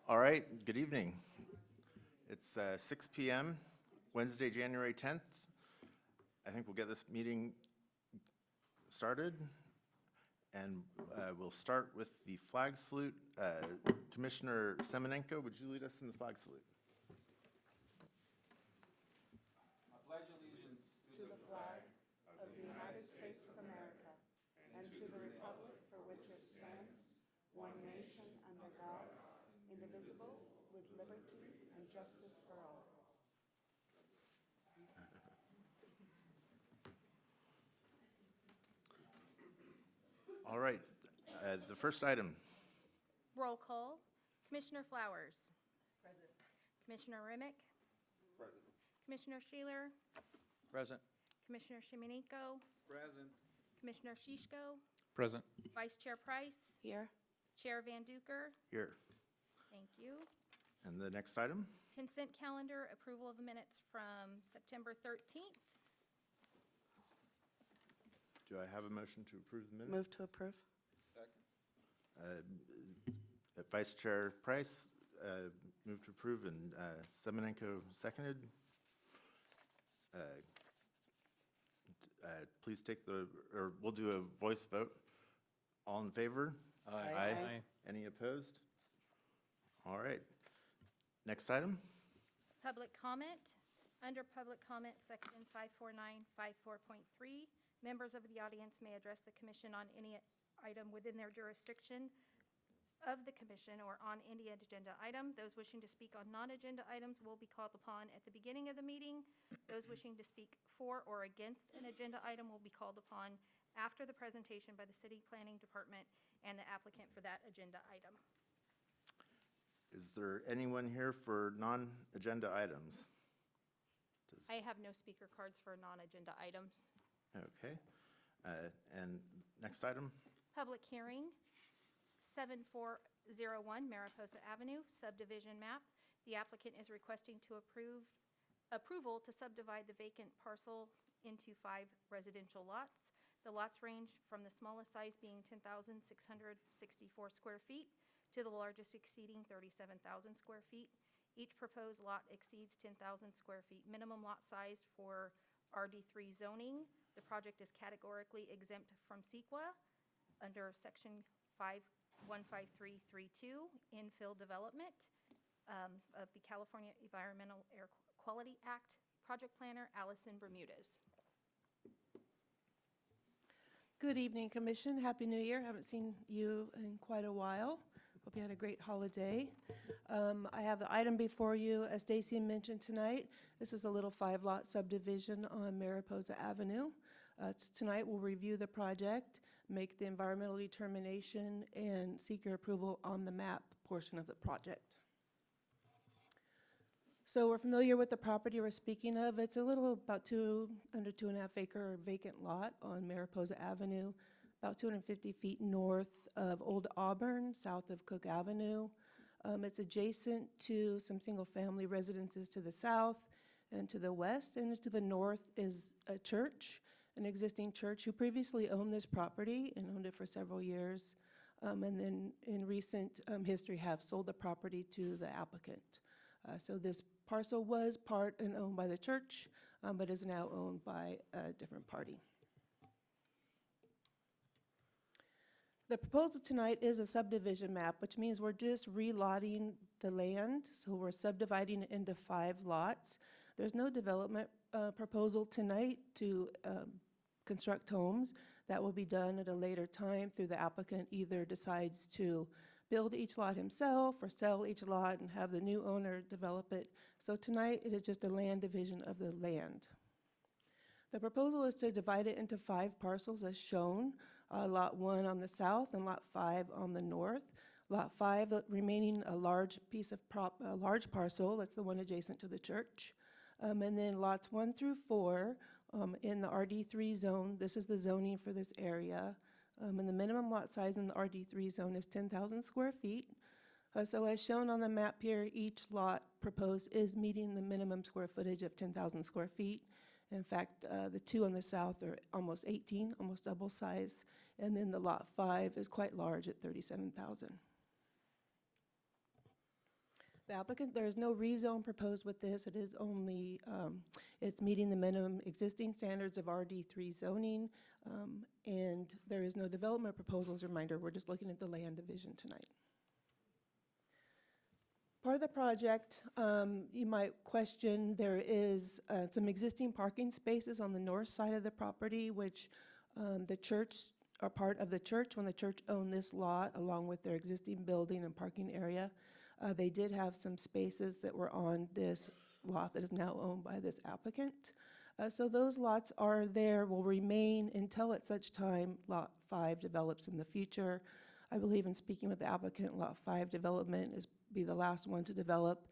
All right, good evening. It's 6 p.m., Wednesday, January 10th. I think we'll get this meeting started, and we'll start with the flag salute. Commissioner Semenenko, would you lead us in the flag salute? I pledge allegiance to the flag of the United States of America and to the republic for which it stands, one nation under God, indivisible, with liberty and justice for all. All right, the first item. Roll call. Commissioner Flowers. Present. Commissioner Remick. Present. Commissioner Sheeler. Present. Commissioner Shimeniko. Present. Commissioner Shishko. Present. Vice Chair Price. Here. Chair Van Duker. Here. Thank you. And the next item? Consent calendar, approval of minutes from September 13th. Do I have a motion to approve the minutes? Move to approve. Second. Vice Chair Price moved to approve, and Semenenko seconded. Please take or we'll do a voice vote. All in favor? Aye. Any opposed? All right. Next item? Public comment. Under public comment, section 54954.3, members of the audience may address the commission on any item within their jurisdiction of the commission or on any agenda item. Those wishing to speak on non-agenda items will be called upon at the beginning of the meeting. Those wishing to speak for or against an agenda item will be called upon after the presentation by the City Planning Department and the applicant for that agenda item. Is there anyone here for non-agenda items? I have no speaker cards for non-agenda items. Okay. And next item? Public hearing, 7401 Mariposa Avenue, subdivision map. The applicant is requesting to approval to subdivide the vacant parcel into 5 residential lots. The lots range from the smallest size being 10,664 square feet to the largest exceeding 37,000 square feet. Each proposed lot exceeds 10,000 square feet minimum lot size for RD3 zoning. The project is categorically exempt from CEQA under Section 15332, infill development of the California Environmental Air Quality Act. Project planner, Allison Bermudez. Good evening, Commission. Happy New Year. Haven't seen you in quite a while. Hope you had a great holiday. I have the item before you. As Stacy mentioned tonight, this is a little 5-lot subdivision on Mariposa Avenue. Tonight we'll review the project, make the environmental determination, and seek your approval on the map portion of the project. So we're familiar with the property we're speaking of. It's a little about under 2.5 acre vacant lot on Mariposa Avenue, about 250 feet north of Old Auburn, south of Cook Avenue. It's adjacent to some single-family residences to the south and to the west, and to the north is a church, an existing church who previously owned this property and owned it for several years, and then in recent history have sold the property to the applicant. So this parcel was part and owned by the church, but is now owned by a different party. The proposal tonight is a subdivision map, which means we're just relotting the land. So we're subdividing it into 5 lots. There's no development proposal tonight to construct homes. That will be done at a later time through the applicant either decides to build each lot himself or sell each lot and have the new owner develop it. So tonight it is just a land division of the land. The proposal is to divide it into 5 parcels as shown. Lot 1 on the south and Lot 5 on the north. Lot 5 remaining a large piece of a large parcel, that's the one adjacent to the church. And then lots 1 through 4 in the RD3 zone. This is the zoning for this area. And the minimum lot size in the RD3 zone is 10,000 square feet. So as shown on the map here, each lot proposed is meeting the minimum square footage of 10,000 square feet. In fact, the 2 on the south are almost 18, almost double size. And then the lot 5 is quite large at 37,000. The applicant, there is no rezone proposed with this. It is only, it's meeting the minimum existing standards of RD3 zoning, and there is no development proposals. Reminder, we're just looking at the land division tonight. Part of the project, you might question, there is some existing parking spaces on the north side of the property, which the church, are part of the church when the church owned this lot, along with their existing building and parking area. They did have some spaces that were on this lot that is now owned by this applicant. So those lots are there, will remain until at such time Lot 5 develops in the future. I believe in speaking with the applicant, Lot 5 development be the last one to develop,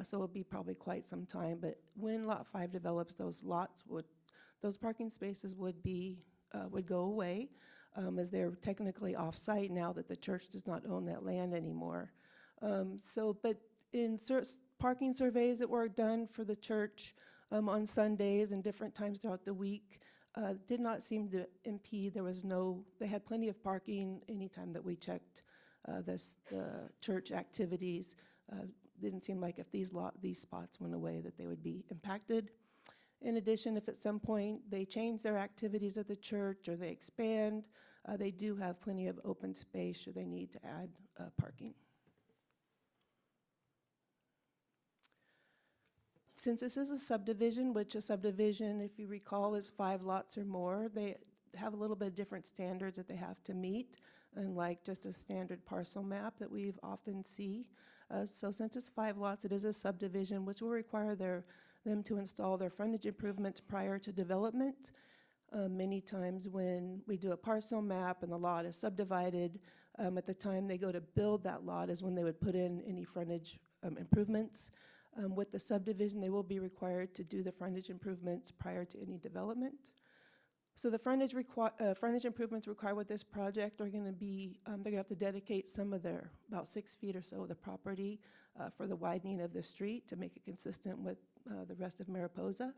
so it'll be probably quite some time. But when Lot 5 develops, those parking spaces would go away, as they're technically off-site now that the church does not own that land anymore. But in parking surveys that were done for the church on Sundays and different times throughout the week, did not seem to impede. They had plenty of parking anytime that we checked the church activities. Didn't seem like if these spots went away that they would be impacted. In addition, if at some point they change their activities at the church or they expand, they do have plenty of open space should they need to add parking. Since this is a subdivision, which a subdivision, if you recall, is 5 lots or more, they have a little bit different standards that they have to meet, unlike just a standard parcel map that we've often see. So since it's 5 lots, it is a subdivision, which will require them to install their frontage improvements prior to development. Many times when we do a parcel map and the lot is subdivided, at the time they go to build that lot is when they would put in any frontage improvements. With the subdivision, they will be required to do the frontage improvements prior to any development. So the frontage improvements required with this project are going to be, they're going to have to dedicate some of their, about 6 feet or so of the property for the widening of the street to make it consistent with the rest of Mariposa,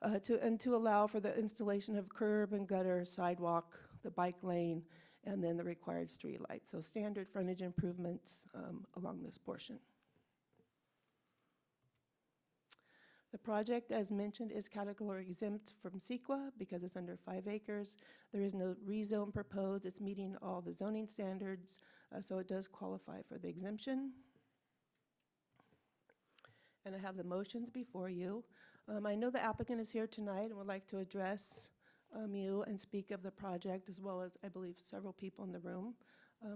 and to allow for the installation of curb and gutter, sidewalk, the bike lane, and then the required street lights. So standard frontage improvements along this portion. The project, as mentioned, is category exempt from CEQA because it's under 5 acres. There is no rezone proposed. It's meeting all the zoning standards, so it does qualify for the exemption. And I have the motions before you. I know the applicant is here tonight and would like to address you and speak of the project, as well as I believe several people in the room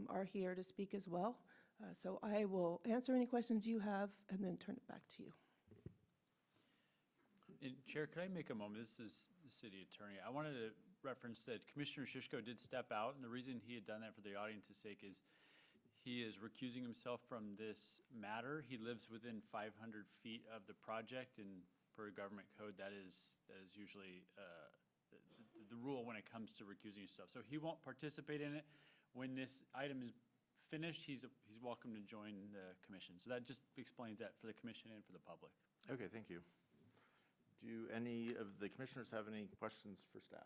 are here to speak as well. So I will answer any questions you have and then turn it back to you. And Chair, could I make a moment? This is the city attorney. I wanted to reference that Commissioner Shishko did step out, and the reason he had done that for the audience's sake is he is recusing himself from this matter. He lives within 500 feet of the project, and per government code, that is usually the rule when it comes to recusing yourself. So he won't participate in it. When this item is finished, he's welcome to join the commission. So that just explains that for the commission and for the public. Okay, thank you. Do any of the commissioners have any questions for staff?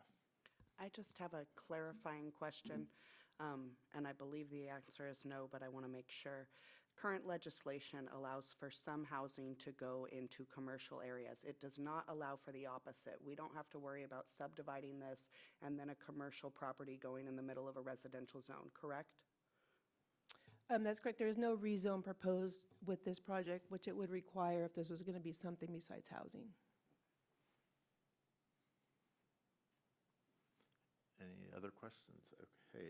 I just have a clarifying question, and I believe the answer is no, but I want to make sure. Current legislation allows for some housing to go into commercial areas. It does not allow for the opposite. We don't have to worry about subdividing this and then a commercial property going in the middle of a residential zone, correct? That's correct. There is no rezone proposed with this project, which it would require if this was going to be something besides housing. Any other questions? Okay.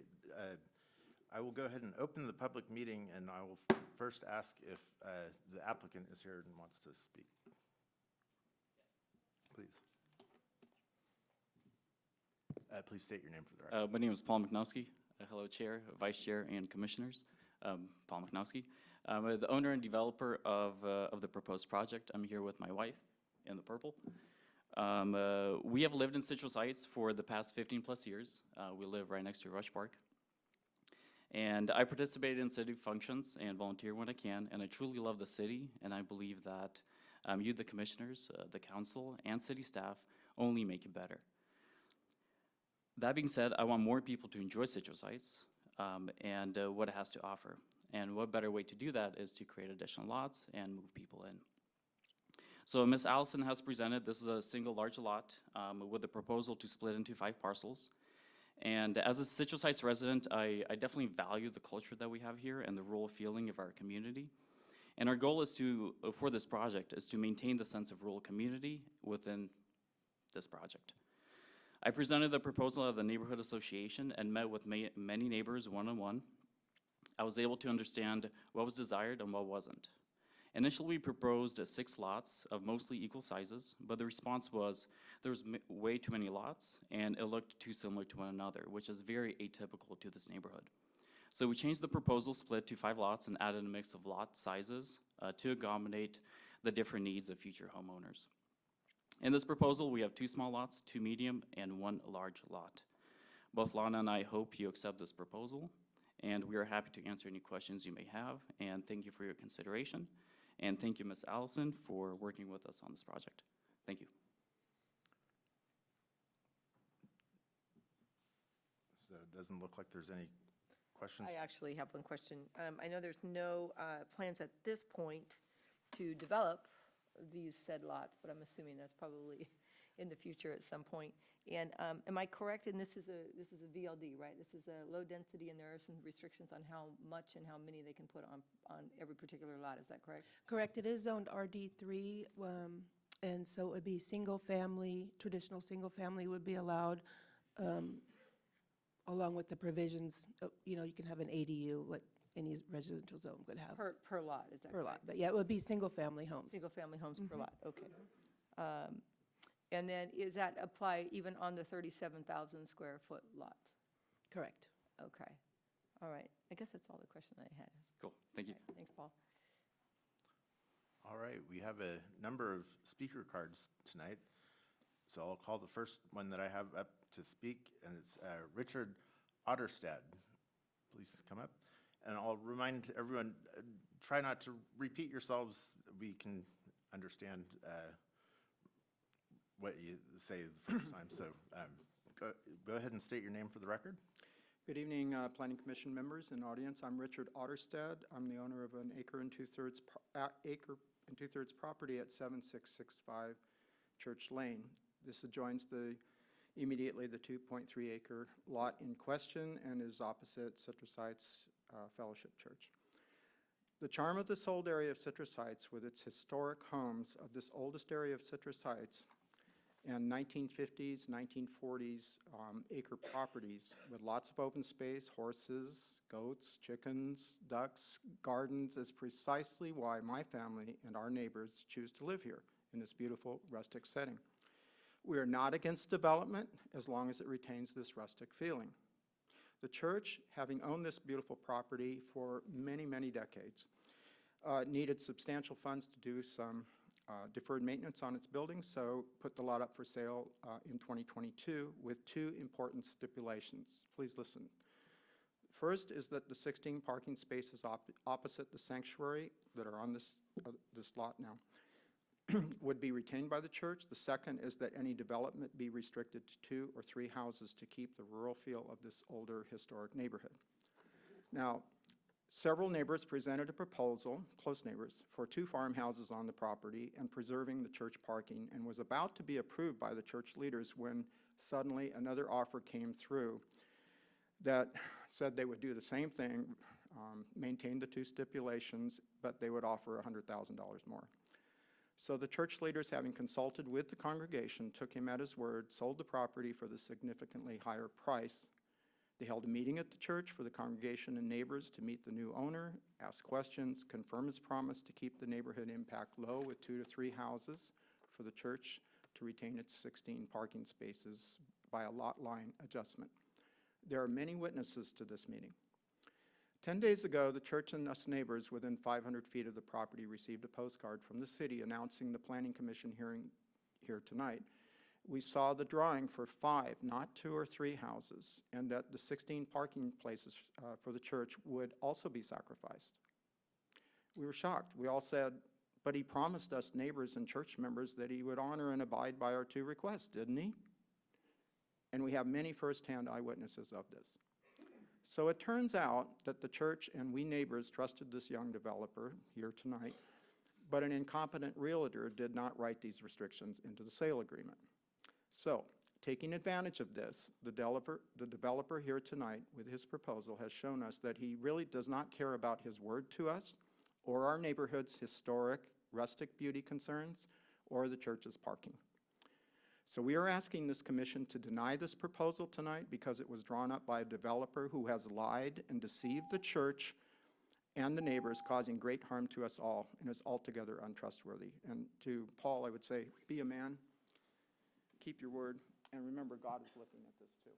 I will go ahead and open the public meeting, and I will first ask if the applicant is here and wants to speak. Please. Please state your name for the record. My name is Paul Machnowski. Hello, Chair, Vice Chair, and Commissioners. Paul Machnowski. I'm the owner and developer of the proposed project. I'm here with my wife in the purple. We have lived in Citrus Heights for the past 15 plus years. We live right next to Rush Park. And I participate in city functions and volunteer when I can, and I truly love the city, and I believe that you, the commissioners, the council, and city staff only make it better. That being said, I want more people to enjoy Citrus Heights and what it has to offer. And what better way to do that is to create additional lots and move people in. So Ms. Allison has presented, this is a single large lot with a proposal to split into 5 parcels. And as a Citrus Heights resident, I definitely value the culture that we have here and the rural feeling of our community. And our goal is to, for this project, is to maintain the sense of rural community within this project. I presented the proposal at the neighborhood association and met with many neighbors one-on-one. I was able to understand what was desired and what wasn't. Initially, we proposed 6 lots of mostly equal sizes, but the response was there was way too many lots and it looked too similar to one another, which is very atypical to this neighborhood. So we changed the proposal split to 5 lots and added a mix of lot sizes to accommodate the different needs of future homeowners. In this proposal, we have 2 small lots, 2 medium, and 1 large lot. Both Lana and I hope you accept this proposal, and we are happy to answer any questions you may have, and thank you for your consideration. And thank you, Ms. Allison, for working with us on this project. Thank you. So it doesn't look like there's any questions. I actually have one question. I know there's no plans at this point to develop these said lots, but I'm assuming that's probably in the future at some point. And am I correct? And this is a VLD, right? This is a low density, and there are some restrictions on how much and how many they can put on every particular lot. Is that correct? Correct, it is zoned RD3, and so it would be single-family, traditional single-family would be allowed, along with the provisions, you know, you can have an ADU, what any residential zone would have. Per lot, is that Per correct? lot, but yeah, it would be single-family homes. Single-family homes per lot, okay. And then is that apply even on the 37,000 square foot lot? Correct. Okay, all right. I guess that's all the question I had. Cool, thank you. Thanks, Paul. All right, we have a number of speaker cards tonight. So I'll call the first one that I have up to speak, and it's Richard Otterstad. Please come up. And I'll remind everyone, try not to repeat yourselves. We can understand what you say the first time. So go ahead and state your name for the record. Good evening, Planning Commission members and audience. I'm Richard Otterstad. I'm the owner of an acre and two-thirds property at 7665 Church Lane. This adjoins immediately the 2.3 acre lot in question and is opposite Citrus Heights Fellowship Church. The charm of this old area of Citrus Heights, with its historic homes of this oldest area of Citrus Heights, and 1950s, 1940s acre properties with lots of open space, horses, goats, chickens, ducks, gardens, is precisely why my family and our neighbors choose to live here in this beautiful rustic setting. We are not against development as long as it retains this rustic feeling. The church, having owned this beautiful property for many, many decades, needed substantial funds to do some deferred maintenance on its building, so put the lot up for sale in 2022 with 2 important stipulations. Please listen. First is that the 16 parking spaces opposite the sanctuary that are on this lot now would be retained by the church. The second is that any development be restricted to 2 or 3 houses to keep the rural feel of this older historic neighborhood. Now, several neighbors presented a proposal, close neighbors, for 2 farmhouses on the property and preserving the church parking, and was about to be approved by the church leaders when suddenly another offer came through that said they would do the same thing, maintain the 2 stipulations, but they would offer $100,000 more. So the church leaders, having consulted with the congregation, took him at his word, sold the property for the significantly higher price. They held a meeting at the church for the congregation and neighbors to meet the new owner, ask questions, confirm his promise to keep the neighborhood impact low with 2 to 3 houses for the church to retain its 16 parking spaces by a lot line adjustment. There are many witnesses to this meeting. 10 days ago, the church and us neighbors within 500 feet of the property received a postcard from the city announcing the Planning Commission hearing here tonight. We saw the drawing for 5, not 2 or 3 houses, and that the 16 parking places for the church would also be sacrificed. We were shocked. We all said, but he promised us neighbors and church members that he would honor and abide by our 2 requests, didn't he? And we have many firsthand eyewitnesses of this. So it turns out that the church and we neighbors trusted this young developer here tonight, but an incompetent realtor did not write these restrictions into the sale agreement. So, taking advantage of this, the developer here tonight with his proposal has shown us that he really does not care about his word to us or our neighborhood's historic rustic beauty concerns or the church's parking. So we are asking this commission to deny this proposal tonight because it was drawn up by a developer who has lied and deceived the church and the neighbors, causing great harm to us all, and is altogether untrustworthy. And to Paul, I would say, be a man, keep your word, and remember, God is looking at this too.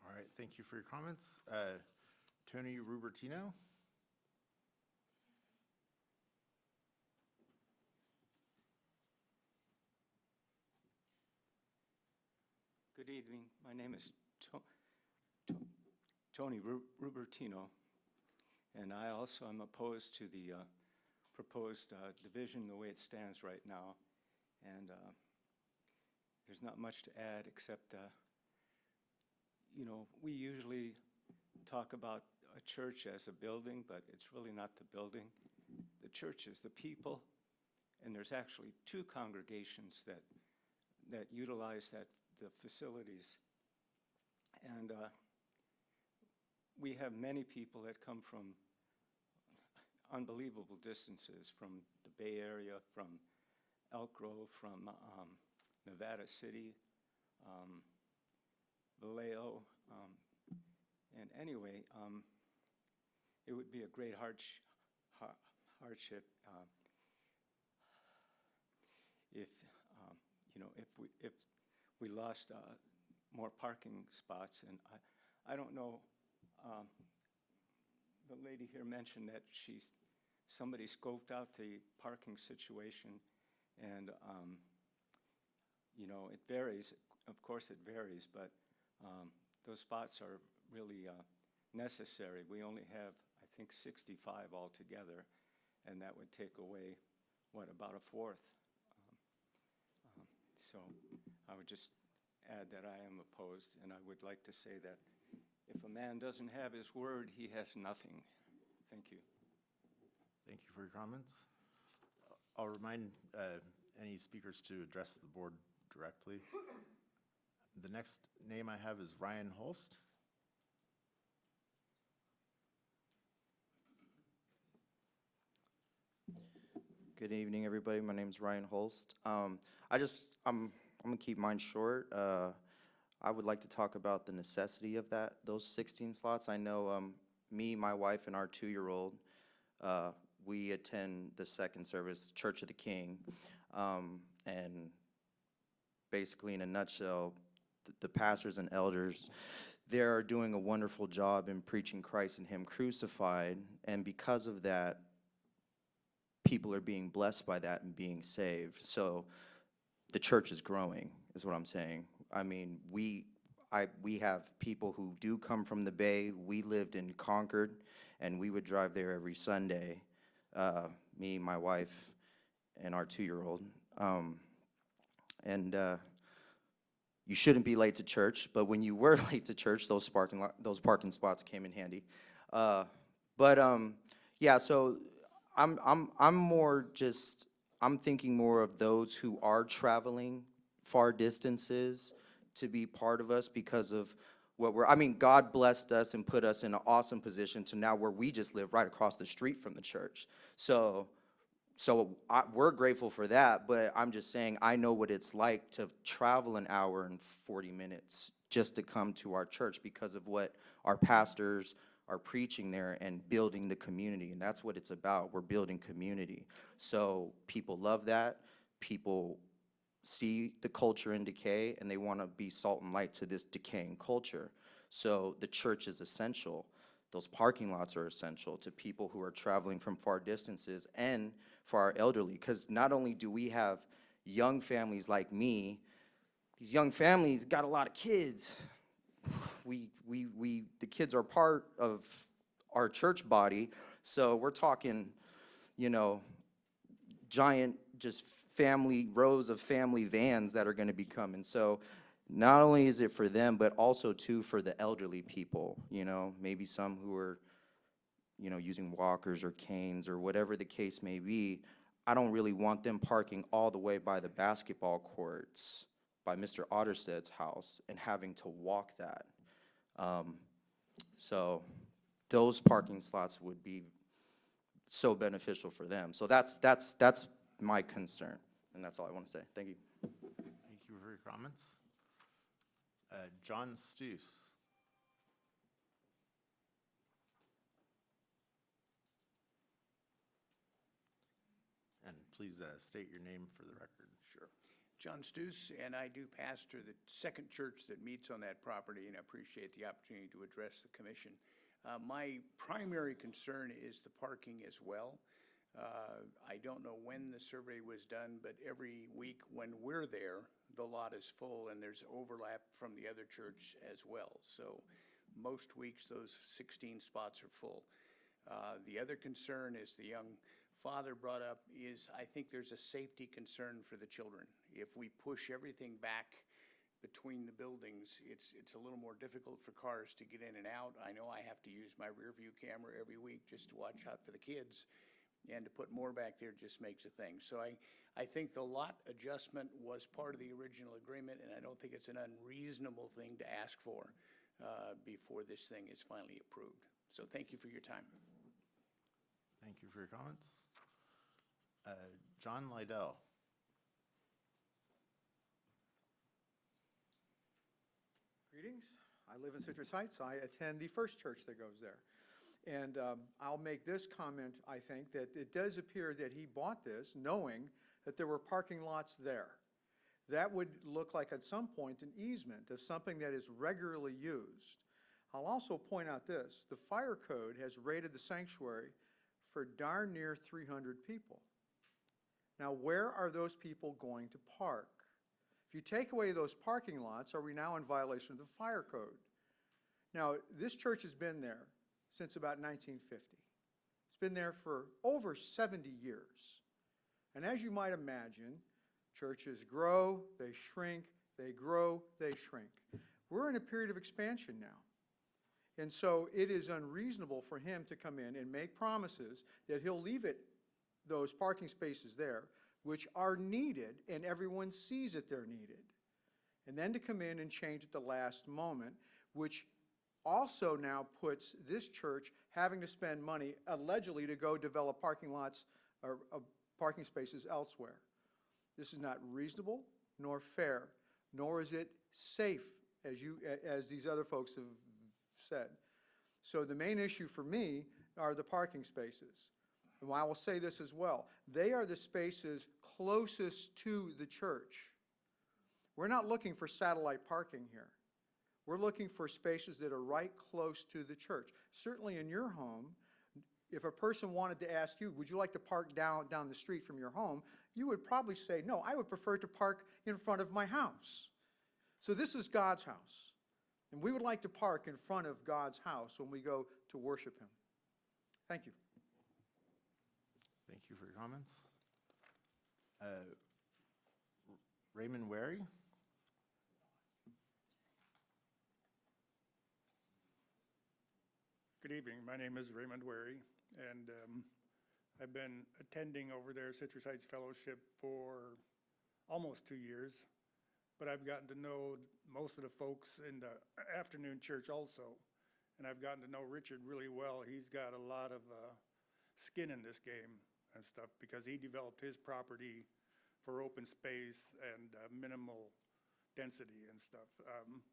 All right, thank you for your comments. Tony Rubertino? Good evening. My name is Tony Rubertino, and I also am opposed to the proposed division the way it stands right now. And there's not much to add except, you know, we usually talk about a church as a building, but it's really not the building. The church is the people, and there's actually two congregations that utilize the facilities. And we have many people that come from unbelievable distances, from the Bay Area, from Elk Grove, from Nevada City, Vallejo. And anyway, it would be a great hardship if, you know, if we lost more parking spots. And I don't know, the lady here mentioned that somebody scoped out the parking situation, and you know, it varies. Of course it varies, but those spots are really necessary. We only have, I think, 65 altogether, and that would take away, what, about a fourth. So I would just add that I am opposed, and I would like to say that if a man doesn't have his word, he has nothing. Thank you. Thank you for your comments. I'll remind any speakers to address the board directly. The next name I have is Ryan Holst. Good evening, everybody. My name is Ryan Holst. I'm gonna keep mine short. I would like to talk about the necessity of those 16 slots. I know me, my wife, and our 2-year-old, we attend the second service, Church of the King, and basically, in a nutshell, the pastors and elders, they're doing a wonderful job in preaching Christ and Him crucified, and because of that, people are being blessed by that and being saved. So the church is growing, is what I'm saying. I mean, we have people who do come from the Bay. We lived in Concord, and we would drive there every Sunday, me, my wife, and our 2-year-old. You shouldn't be late to church, but when you were late to church, those parking spots came in handy. Yeah, so I'm thinking more of those who are traveling far distances to be part of us because of God blessed us and put us in an awesome position to now where we just live right across the street from the church. So we're grateful for that, but I'm just saying I know what it's like to travel an hour and 40 minutes just to come to our church because of what our pastors are preaching there and building the community, and that's what it's about. We're building community. So people love that. People see the culture in decay, and they want to be salt and light to this decaying culture. So the church is essential. Those parking lots are essential to people who are traveling from far distances and for our elderly, because not only do we have young families like me, these young families got a lot of kids. The kids are part of our church body, so we're talking, you know, giant just rows of family vans that are going to be coming. So not only is it for them, but also too for the elderly people, maybe some who are, using walkers or canes or whatever the case may be. I don't really want them parking all the way by the basketball courts by Mr. Ottersted's house and having to walk that. So those parking slots would be so beneficial for them. So that's my concern, and that's all I want to say. Thank you. Thank you for your comments. John Stuess. And please state your name for the record. Sure. John Stuess, and I do pastor the second church that meets on that property, and I appreciate the opportunity to address the commission. My primary concern is the parking as well. I don't know when the survey was done, but every week when we're there, the lot is full and there's overlap from the other church as well. So most weeks, those 16 spots are full. The other concern is the young father brought up is I think there's a safety concern for the children. If we push everything back between the buildings, it's a little more difficult for cars to get in and out. I know I have to use my rear view camera every week just to watch out for the kids, and to put more back there just makes a thing. So I think the lot adjustment was part of the original agreement, and I don't think it's an unreasonable thing to ask for before this thing is finally approved. So thank you for your time. Thank you for your comments. John Lydell. Greetings. I live in Citrus Heights. I attend the First Church that goes there. And I'll make this comment, I think, that it does appear that he bought this knowing that there were parking lots there. That would look like at some point an easement of something that is regularly used. I'll also point out this. The fire code has rated the sanctuary for darn near 300 people. Now, where are those people going to park? If you take away those parking lots, are we now in violation of the fire code? Now, this church has been there since about 1950. It's been there for over 70 years. And as you might imagine, churches grow, they shrink, they grow, they shrink. We're in a period of expansion now. And so it is unreasonable for him to come in and make promises that he'll leave those parking spaces there, which are needed, and everyone sees that they're needed. And then to come in and change at the last moment, which also now puts this church having to spend money allegedly to go develop parking lots or parking spaces elsewhere. This is not reasonable nor fair, nor is it safe, as these other folks have said. So the main issue for me are the parking spaces. And I will say this as well. They are the spaces closest to the church. We're not looking for satellite parking here. We're looking for spaces that are right close to the church. Certainly in your home, if a person wanted to ask you, would you like to park down the street from your home, you would probably say, no, I would prefer to park in front of my house. So this is God's house. And we would like to park in front of God's house when we go to worship Him. Thank you. Thank you for your comments. Raymond Wary. Good evening. My name is Raymond Wary, and I've been attending over there Citrus Heights Fellowship for almost 2 years, but I've gotten to know most of the folks in the afternoon church also, and I've gotten to know Richard really well. He's got a lot of skin in this game and stuff because he developed his property for open space and minimal density and stuff.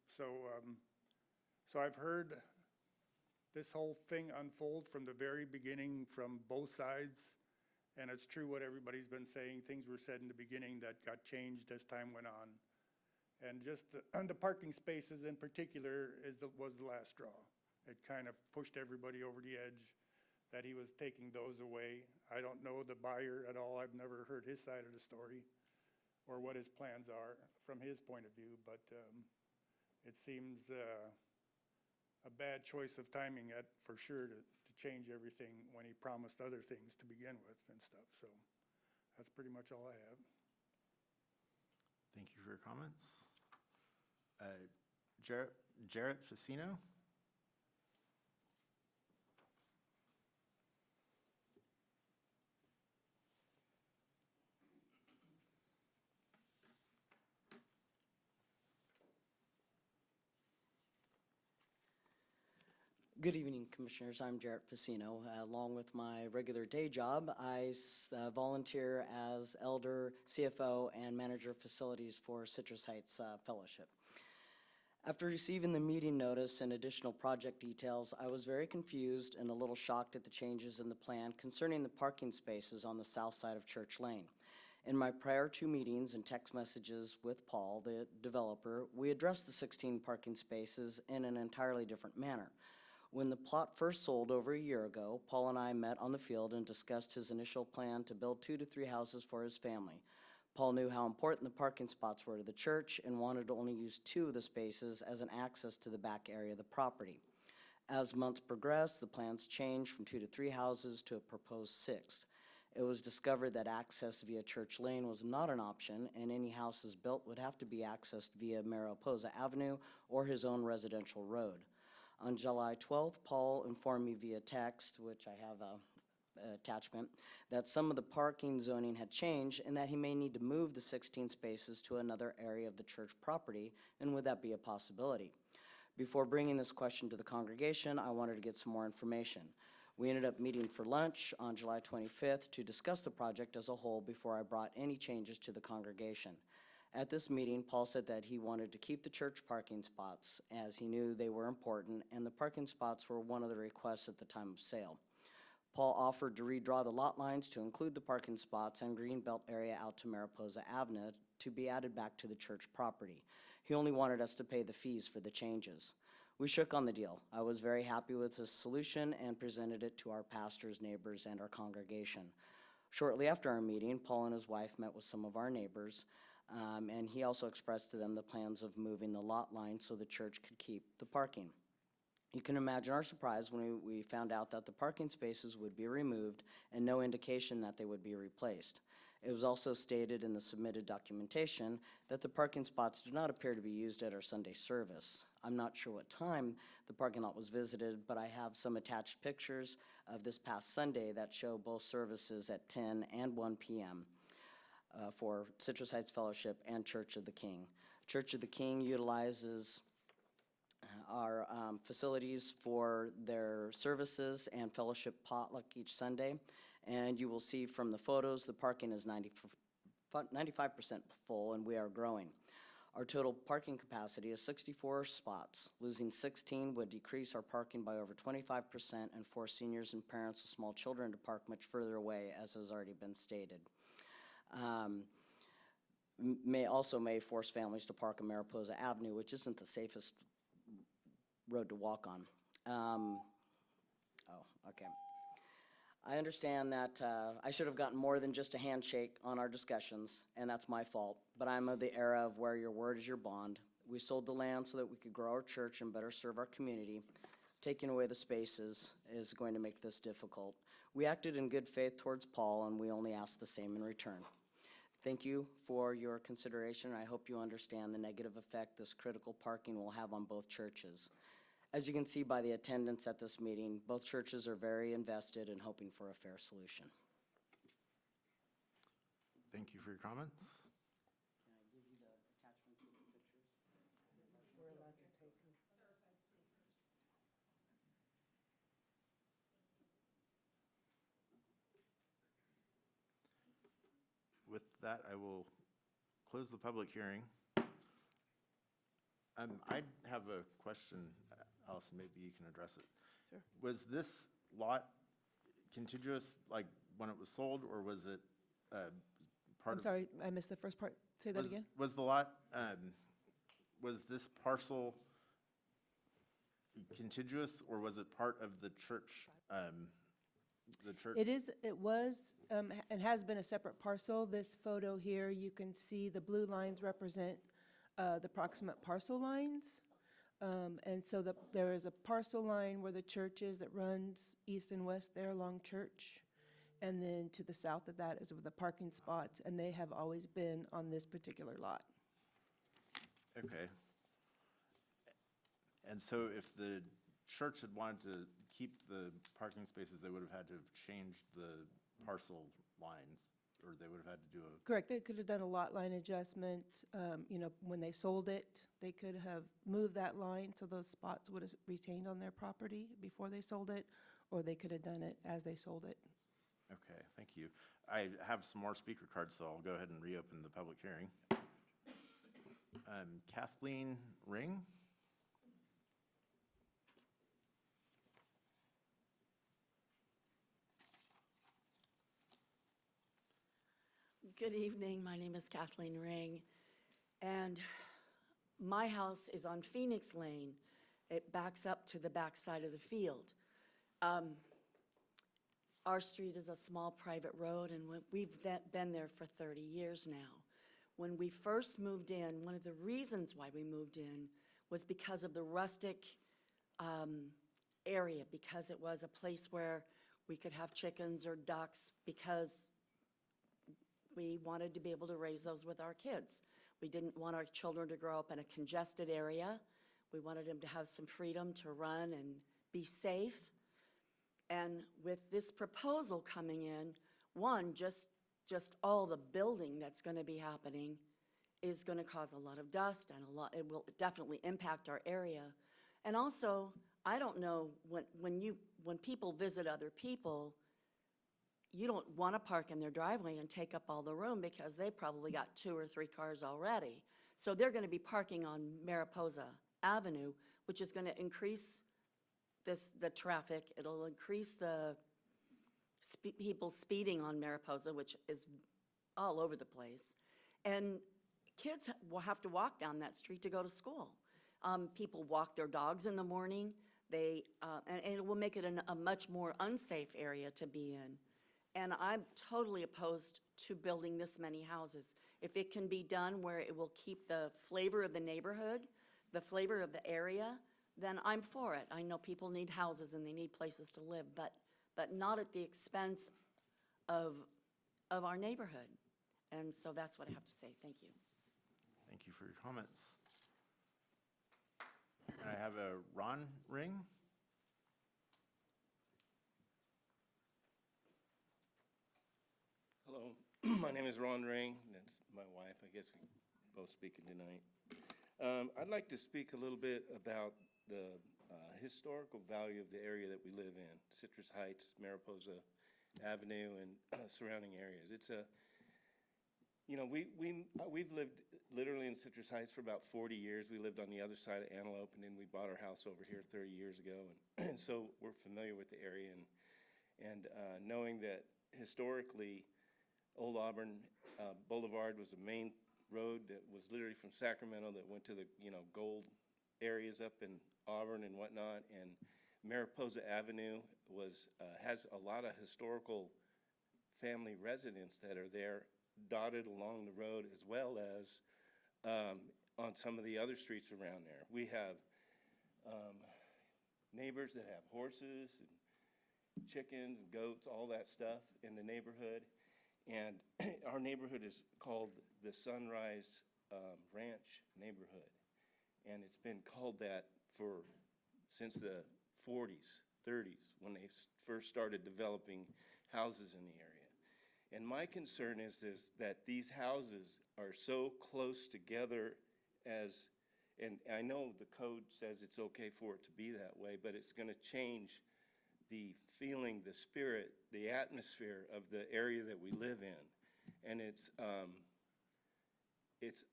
So I've heard this whole thing unfold from the very beginning from both sides, and it's true what everybody's been saying. Things were said in the beginning that got changed as time went on. And just the parking spaces in particular was the last straw. It kind of pushed everybody over the edge that he was taking those away. I don't know the buyer at all. I've never heard his side of the story or what his plans are from his point of view, but it seems a bad choice of timing for sure to change everything when he promised other things to begin with and stuff. So that's pretty much all I have. Thank you for your comments. Jarrett Facino? Good evening, Commissioners. I'm Jarrett Facino. Along with my regular day job, I volunteer as elder, CFO, and manager of facilities for Citrus Heights Fellowship. After receiving the meeting notice and additional project details, I was very confused and a little shocked at the changes in the plan concerning the parking spaces on the south side of Church Lane. In my prior 2 meetings and text messages with Paul, the developer, we addressed the 16 parking spaces in an entirely different manner. When the plot first sold over a year ago, Paul and I met on the field and discussed his initial plan to build 2 to 3 houses for his family. Paul knew how important the parking spots were to the church and wanted to only use 2 of the spaces as an access to the back area of the property. As months progressed, the plans changed from 2 to 3 houses to a proposed 6. It was discovered that access via Church Lane was not an option, and any houses built would have to be accessed via Mariposa Avenue or his own residential road. On July 12th, Paul informed me via text, which I have an attachment, that some of the parking zoning had changed and that he may need to move the 16 spaces to another area of the church property, and would that be a possibility? Before bringing this question to the congregation, I wanted to get some more information. We ended up meeting for lunch on July 25th to discuss the project as a whole before I brought any changes to the congregation. At this meeting, Paul said that he wanted to keep the church parking spots as he knew they were important, and the parking spots were one of the requests at the time of sale. Paul offered to redraw the lot lines to include the parking spots and greenbelt area out to Mariposa Avenue to be added back to the church property. He only wanted us to pay the fees for the changes. We shook on the deal. I was very happy with this solution and presented it to our pastors, neighbors, and our congregation. Shortly after our meeting, Paul and his wife met with some of our neighbors, and he also expressed to them the plans of moving the lot line so the church could keep the parking. You can imagine our surprise when we found out that the parking spaces would be removed and no indication that they would be replaced. It was also stated in the submitted documentation that the parking spots do not appear to be used at our Sunday service. I'm not sure what time the parking lot was visited, but I have some attached pictures of this past Sunday that show both services at 10 and 1 p.m. For Citrus Heights Fellowship and Church of the King. Church of the King utilizes our facilities for their services and fellowship potluck each Sunday. And you will see from the photos, the parking is 95% full, and we are growing. Our total parking capacity is 64 spots. Losing 16 would decrease our parking by over 25% and force seniors and parents with small children to park much further away, as has already been stated. May force families to park on Mariposa Avenue, which isn't the safest road to walk on. Okay. I understand that I should have gotten more than just a handshake on our discussions, and that's my fault, but I'm of the era of where your word is your bond. We sold the land so that we could grow our church and better serve our community. Taking away the spaces is going to make this difficult. We acted in good faith towards Paul, and we only asked the same in return. Thank you for your consideration. I hope you understand the negative effect this critical parking will have on both churches. As you can see by the attendance at this meeting, both churches are very invested in hoping for a fair solution. Thank you for your comments. Can I give you the attachment to the pictures? We're allowed to take them. With that, I will close the public hearing. I have a question, Allison, maybe you can address it. Sure. Was this lot contiguous, like, when it was sold, or was it part I'm of? sorry, I missed the first part. Say that again? Was the lot, was this parcel contiguous, or was it part of the church, It was, and has been a separate parcel. This photo here, you can see the blue lines represent the proximate parcel lines. And so there is a parcel line where the church is that runs east and west there along Church. And then to the south of that is with the parking spots, and they have always been on this particular lot. Okay. And so if the church had wanted to keep the parking spaces, they would have had to have changed the parcel lines, or they would have had to do a, Correct, they could have done a lot line adjustment, when they sold it, they could have moved that line, so those spots would have retained on their property before they sold it, or they could have done it as they sold it. okay, thank you. I have some more speaker cards, so I'll go ahead and reopen the public hearing. Kathleen Ring? Good evening. My name is Kathleen Ring, and my house is on Phoenix Lane. It backs up to the back side of the field. Our street is a small private road, and we've been there for 30 years now. When we first moved in, one of the reasons why we moved in was because of the rustic area, because it was a place where we could have chickens or ducks, because we wanted to be able to raise those with our kids. We didn't want our children to grow up in a congested area. We wanted them to have some freedom to run and be safe. And with this proposal coming in, one, just all the building that's going to be happening is going to cause a lot of dust, and it will definitely impact our area. And also, I don't know, when people visit other people, you don't want to park in their driveway and take up all the room because they probably got 2 or 3 cars already. So they're going to be parking on Mariposa Avenue, which is going to increase the traffic. It'll increase the people speeding on Mariposa, which is all over the place. And kids will have to walk down that street to go to school. People walk their dogs in the morning. And it will make it a much more unsafe area to be in. And I'm totally opposed to building this many houses. If it can be done where it will keep the flavor of the neighborhood, the flavor of the area, then I'm for it. I know people need houses and they need places to live, but not at the expense of our neighborhood. And so that's what I have to say. Thank you. Thank you for your comments. And I have a Ron Ring. Hello, my name is Ron Ring. That's my wife. I guess we're both speaking tonight. I'd like to speak a little bit about the historical value of the area that we live in, Citrus Heights, Mariposa Avenue, and surrounding areas. It's we've lived literally in Citrus Heights for about 40 years. We lived on the other side of Antelope, and then we bought our house over here 30 years ago, and so we're familiar with the area, and knowing that historically, Old Auburn Boulevard was a main road that was literally from Sacramento that went to the gold areas up in Auburn and whatnot, and Mariposa Avenue has a lot of historical family residents that are there dotted along the road, as well as on some of the other streets around there. We have neighbors that have horses and chickens and goats, all that stuff in the neighborhood. And our neighborhood is called the Sunrise Ranch neighborhood. And it's been called that since the 40s, 30s, when they first started developing houses in the area. And my concern is that these houses are so close together and I know the code says it's okay for it to be that way, but it's going to change the feeling, the spirit, the atmosphere of the area that we live in. And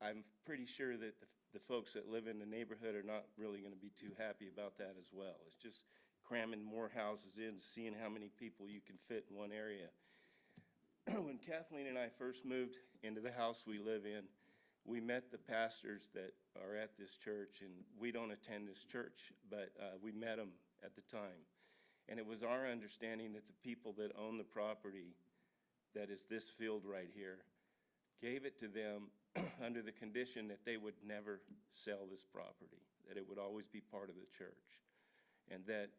I'm pretty sure that the folks that live in the neighborhood are not really going to be too happy about that as well. It's just cramming more houses in, seeing how many people you can fit in one area. When Kathleen and I first moved into the house we live in, we met the pastors that are at this church, and we don't attend this church, but we met them at the time. And it was our understanding that the people that own the property, that is this field right here, gave it to them under the condition that they would never sell this property, that it would always be part of the church, and that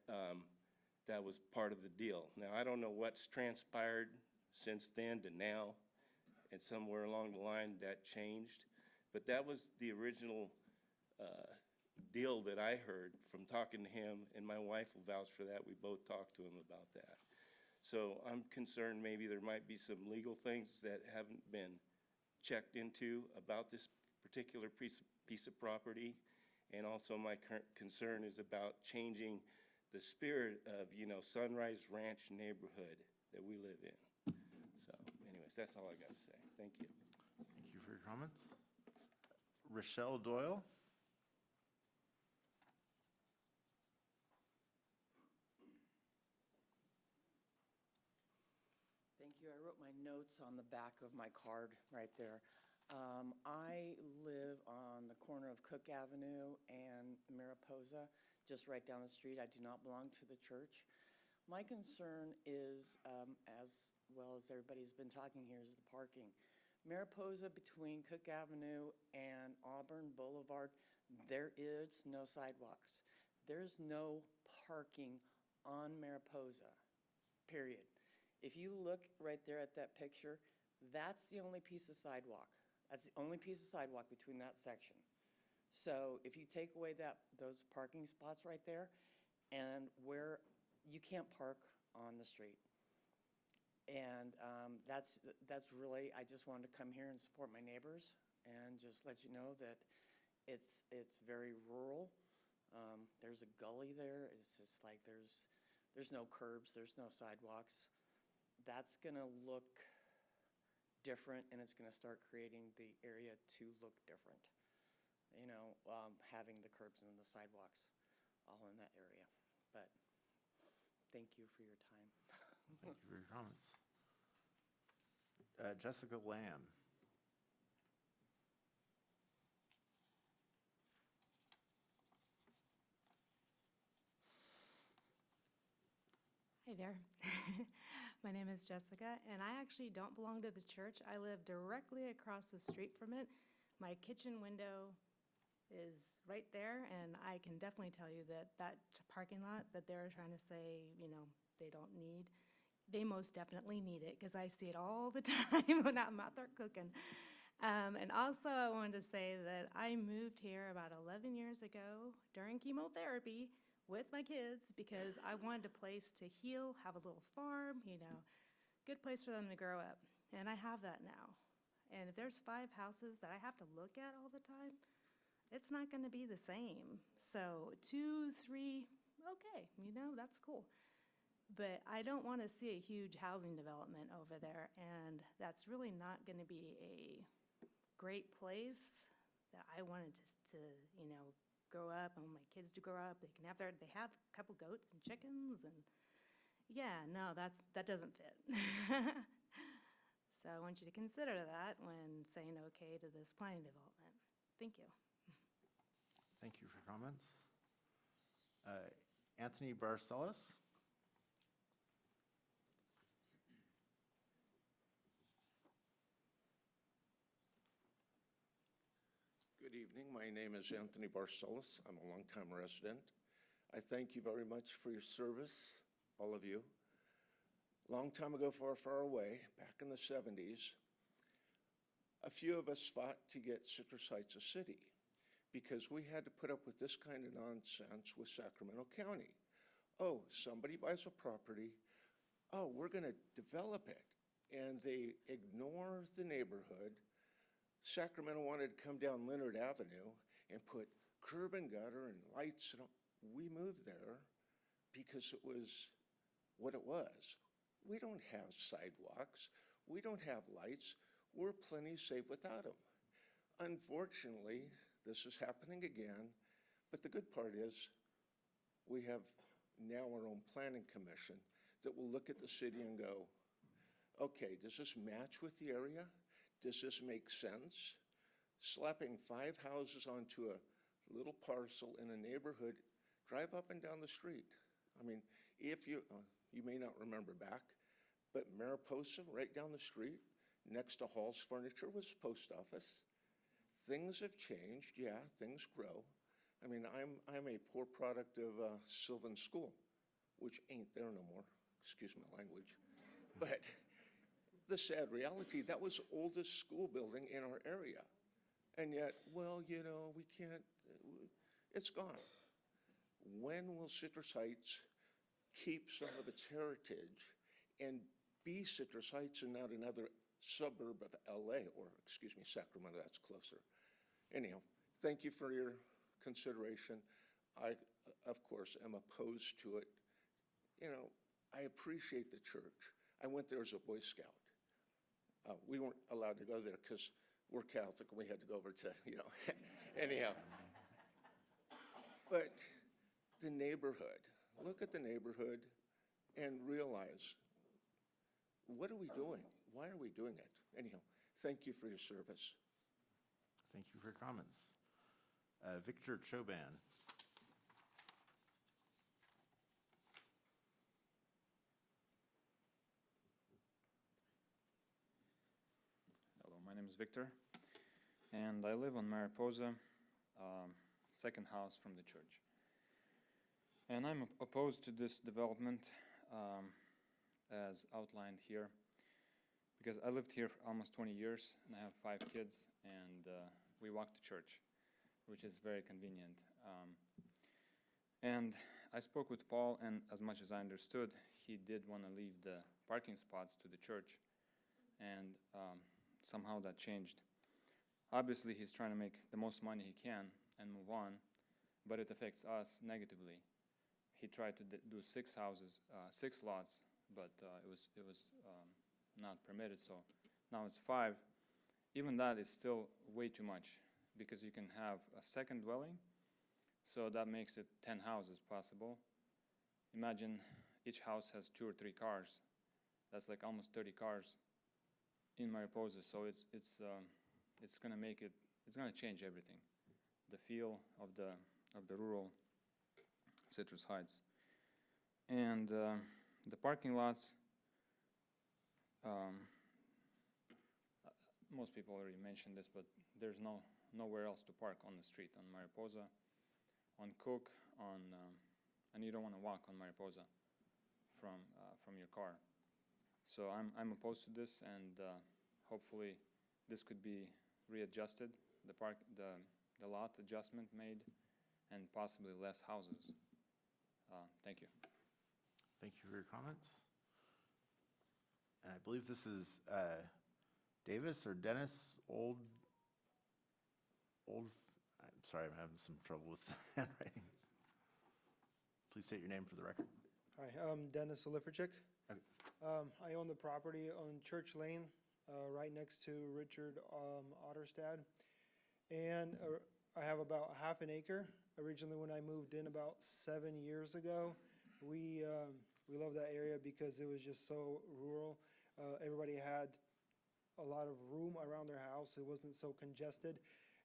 that was part of the deal. Now, I don't know what's transpired since then to now, and somewhere along the line that changed, but that was the original deal that I heard from talking to him, and my wife will vouch for that. We both talked to him about that. So I'm concerned maybe there might be some legal things that haven't been checked into about this particular piece of property. And also my current concern is about changing the spirit of, Sunrise Ranch neighborhood that we live in. So anyways, that's all I got to say. Thank you. Thank you for your comments. Rochelle Doyle? Thank you. I wrote my notes on the back of my card right there. I live on the corner of Cook Avenue and Mariposa, just right down the street. I do not belong to the church. My concern is, as well as everybody's been talking here, is the parking. Mariposa between Cook Avenue and Auburn Boulevard, there is no sidewalks. There's no parking on Mariposa, period. If you look right there at that picture, that's the only piece of sidewalk. That's the only piece of sidewalk between that section. So if you take away those parking spots right there, and where you can't park on the street. And that's really, I just wanted to come here and support my neighbors and just let you know that it's very rural. There's a gully there. It's just like there's no curbs, there's no sidewalks. That's gonna look different, and it's gonna start creating the area to look different. Having the curbs and the sidewalks all in that area. But thank you for your time. Thank you for your comments. Jessica Lamb? Hi there. My name is Jessica, and I actually don't belong to the church. I live directly across the street from it. My kitchen window is right there, and I can definitely tell you that parking lot that they're trying to say, they don't need, they most definitely need it, because I see it all the time when I'm out there cooking. And also, I wanted to say that I moved here about 11 years ago during chemotherapy with my kids because I wanted a place to heal, have a little farm, good place for them to grow up. And I have that now. And if there's 5 houses that I have to look at all the time, it's not going to be the same. So 2, 3, okay, that's cool. But I don't want to see a huge housing development over there, and that's really not going to be a great place that I wanted to grow up. I want my kids to grow up. They have a couple goats and chickens, and yeah, no, that doesn't fit. So I want you to consider that when saying okay to this planning development. Thank you. Thank you for your comments. Anthony Barcelos? Good evening. My name is Anthony Barcelos. I'm a longtime resident. I thank you very much for your service, all of you. Long time ago, far, far away, back in the 70s, a few of us fought to get Citrus Heights a city because we had to put up with this kind of nonsense with Sacramento County. Oh, somebody buys a property. Oh, we're going to develop it. And they ignore the neighborhood. Sacramento wanted to come down Leonard Avenue and put curb and gutter and lights. We moved there because it was what it was. We don't have sidewalks. We don't have lights. We're plenty safe without them. Unfortunately, this is happening again, but the good part is we have now our own planning commission that will look at the city and go, okay, does this match with the area? Does this make sense? Slapping 5 houses onto a little parcel in a neighborhood, drive up and down the street. I mean, if you may not remember back, but Mariposa, right down the street, next to Hall's Furniture was post office. Things have changed, yeah, things grow. I mean, I'm a poor product of Sylvan School, which ain't there no more, excuse my language. But the sad reality, that was the oldest school building in our area. And yet, well, we can't, It's gone. When will Citrus Heights keep some of its heritage and be Citrus Heights and not another suburb of LA, or excuse me, Sacramento, that's closer. Anyhow, thank you for your consideration. I, of course, am opposed to it. You know, I appreciate the church. I went there as a Boy Scout. We weren't allowed to go there because we're Catholic and we had to go over to, you know, anyhow. But the neighborhood, look at the neighborhood and realize, what are we doing? Why are we doing it? Anyhow, thank you for your service. Thank you for your comments. Victor Choban. Hello, my name is Victor, and I live on Mariposa, second house from the church. And I'm opposed to this development as outlined here, because I lived here for almost 20 years, and I have 5 kids, and we walk to church, which is very convenient. And I spoke with Paul, and as much as I understood, he did want to leave the parking spots to the church, and somehow that changed. Obviously, he's trying to make the most money he can and move on, but it affects us negatively. He tried to do 6 houses, 6 lots, but it was not permitted, so now it's 5. Even that is still way too much, because you can have a second dwelling, so that makes it 10 houses possible. Imagine each house has 2 or 3 cars. That's like almost 30 cars in Mariposa, so it's gonna make it, it's gonna change everything, the feel of the rural Citrus Heights. And the parking lots, most people already mentioned this, but there's nowhere else to park on the street on Mariposa, on Cook, and you don't want to walk on Mariposa from your car. So I'm opposed to this, and hopefully this could be readjusted, the lot adjustment made, and possibly less houses. Thank you. Thank you for your comments. And I believe this is Davis or Dennis, I'm sorry, I'm having some trouble with handwriting. Please state your name for the record. Hi, I'm Dennis Oliferchik. Okay. I own the property on Church Lane, right next to Richard Otterstad. And I have about half an acre. Originally, when I moved in about 7 years ago, we loved that area because it was just so rural. Everybody had a lot of room around their house. It wasn't so congested.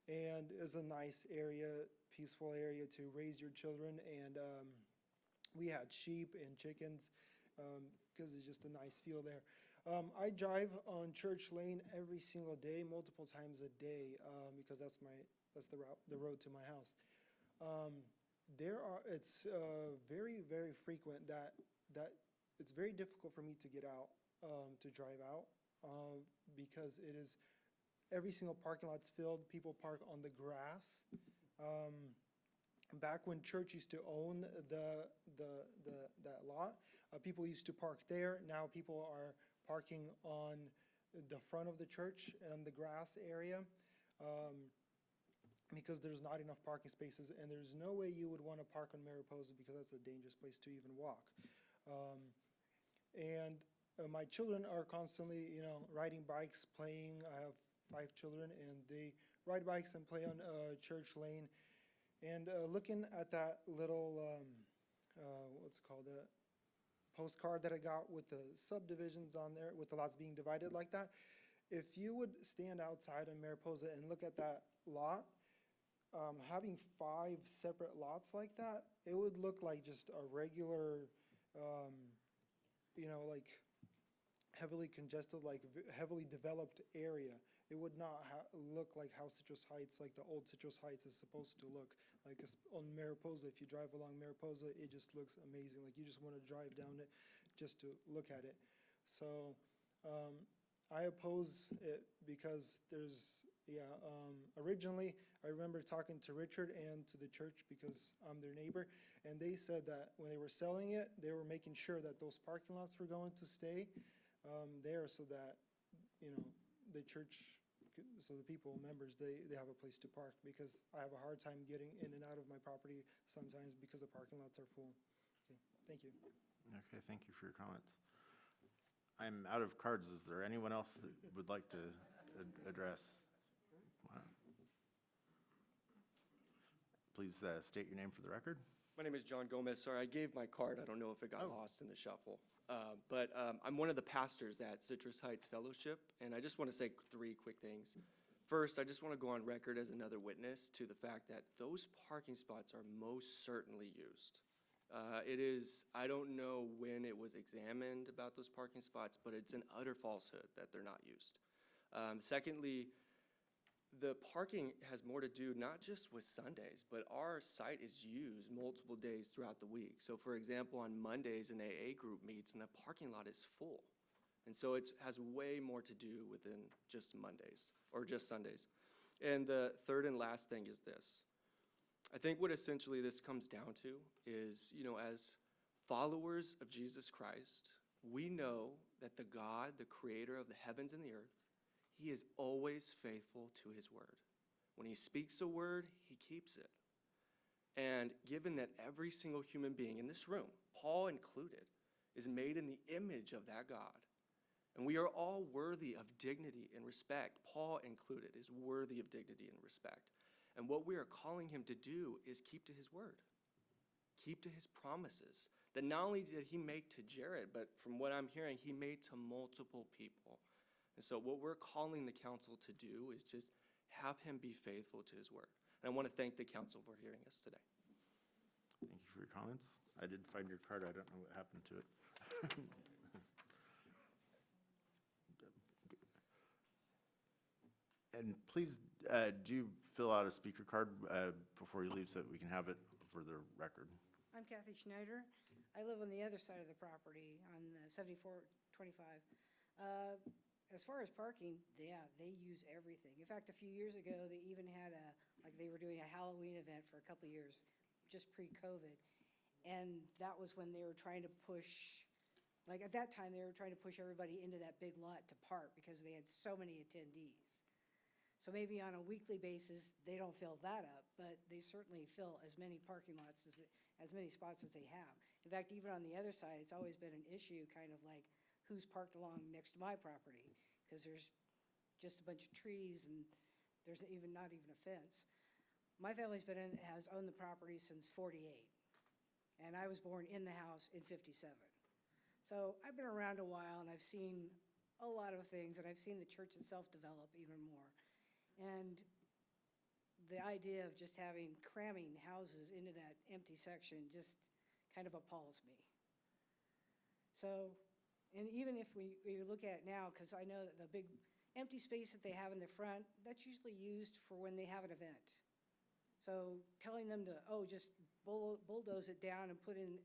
And it's a nice area, peaceful area to raise your children. And we had sheep and chickens because it's just a nice feel there. I drive on Church Lane every single day, multiple times a day, because that's the road to my house. It's very, very frequent that it's very difficult for me to get out, to drive out, because it is, every single parking lot's filled. People park on the grass. Back when church used to own that lot, people used to park there. Now people are parking on the front of the church and the grass area, because there's not enough parking spaces, and there's no way you would want to park on Mariposa because that's a dangerous place to even walk. My children are constantly, riding bikes, playing. I have 5 children, and they ride bikes and play on Church Lane. And looking at that little, what's it called, postcard that I got with the subdivisions on there, with the lots being divided like that, if you would stand outside on Mariposa and look at that lot, having 5 separate lots like that, it would look like just a regular, like heavily congested, like heavily developed area. It would not look like how Citrus Heights, like the old Citrus Heights is supposed to look. Like on Mariposa, if you drive along Mariposa, it just looks amazing. Like you just want to drive down it just to look at it. So I oppose it because there's, originally, I remember talking to Richard and to the church because I'm their neighbor, and they said that when they were selling it, they were making sure that those parking lots were going to stay there so that, you know, the church, so the people, members, they have a place to park, because I have a hard time getting in and out of my property sometimes because the parking lots are full. Okay, thank you. Okay, thank you for your comments. I'm out of cards. Is there anyone else that would like to address? Please state your name for the record. My name is John Gomez. Sorry, I gave my card. I don't know if it got lost in the shuffle. But I'm one of the pastors at Citrus Heights Fellowship, and I just want to say 3 quick things. First, I just want to go on record as another witness to the fact that those parking spots are most certainly used. I don't know when it was examined about those parking spots, but it's an utter falsehood that they're not used. Secondly, the parking has more to do not just with Sundays, but our site is used multiple days throughout the week. So for example, on Mondays, an AA group meets and the parking lot is full. And so it has way more to do within just Mondays or just Sundays. And the third and last thing is this. I think what essentially this comes down to is, you know, as followers of Jesus Christ, we know that the God, the creator of the heavens and the earth, he is always faithful to his word. When he speaks a word, he keeps it. And given that every single human being in this room, Paul included, is made in the image of that God, and we are all worthy of dignity and respect, Paul included is worthy of dignity and respect. And what we are calling him to do is keep to his word, keep to his promises, that not only did he make to Jared, but from what I'm hearing, he made to multiple people. And so what we're calling the council to do is just have him be faithful to his word. And I want to thank the council for hearing us today. Thank you for your comments. I did find your card. I don't know what happened to it. And please do fill out a speaker card before you leave so that we can have it for the record. I'm Kathy Schneider. I live on the other side of the property on 7425. As far as parking, yeah, they use everything. In fact, a few years ago, they even had they were doing a Halloween event for a couple of years, just pre-COVID. And that was when they were trying to push, at that time, they were trying to push everybody into that big lot to park because they had so many attendees. So maybe on a weekly basis, they don't fill that up, but they certainly fill as many parking lots, as many spots as they have. In fact, even on the other side, it's always been an issue, kind of like who's parked along next to my property, because there's just a bunch of trees and there's not even a fence. My family's has owned the property since 48, and I was born in the house in 57. So I've been around a while, and I've seen a lot of things, and I've seen the church itself develop even more. And the idea of just cramming houses into that empty section just kind of appalls me. So, and even if we look at it now, because I know that the big empty space that they have in the front, that's usually used for when they have an event. So telling them to, just bulldoze it down and put in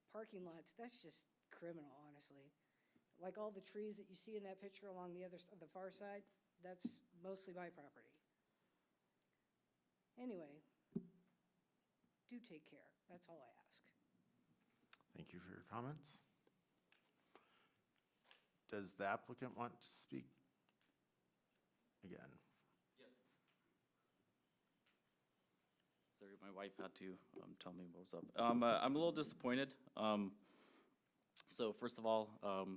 parking lots, that's just criminal, honestly. Like all the trees that you see in that picture along the far side, that's mostly my property. Anyway, do take care. That's all I ask. Thank you for your comments. Does the applicant want to speak again? Yes. Sorry, my wife had to tell me what was up. I'm a little disappointed. So first of all,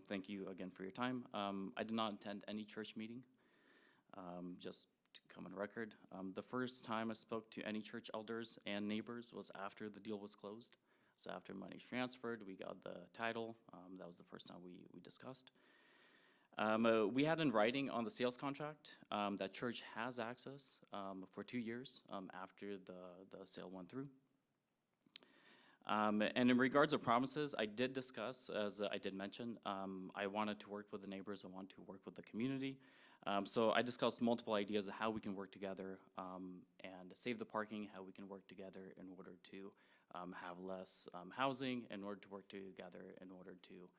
thank you again for your time. I did not attend any church meeting. Just to come on record, the first time I spoke to any church elders and neighbors was after the deal was closed. So after money transferred, we got the title. That was the first time we discussed. We had in writing on the sales contract that church has access for 2 years after the sale went through. And in regards to promises, I did discuss, as I did mention, I wanted to work with the neighbors, I want to work with the community. So I discussed multiple ideas of how we can work together and save the parking, how we can work together in order to have less housing, in order to work together, in order to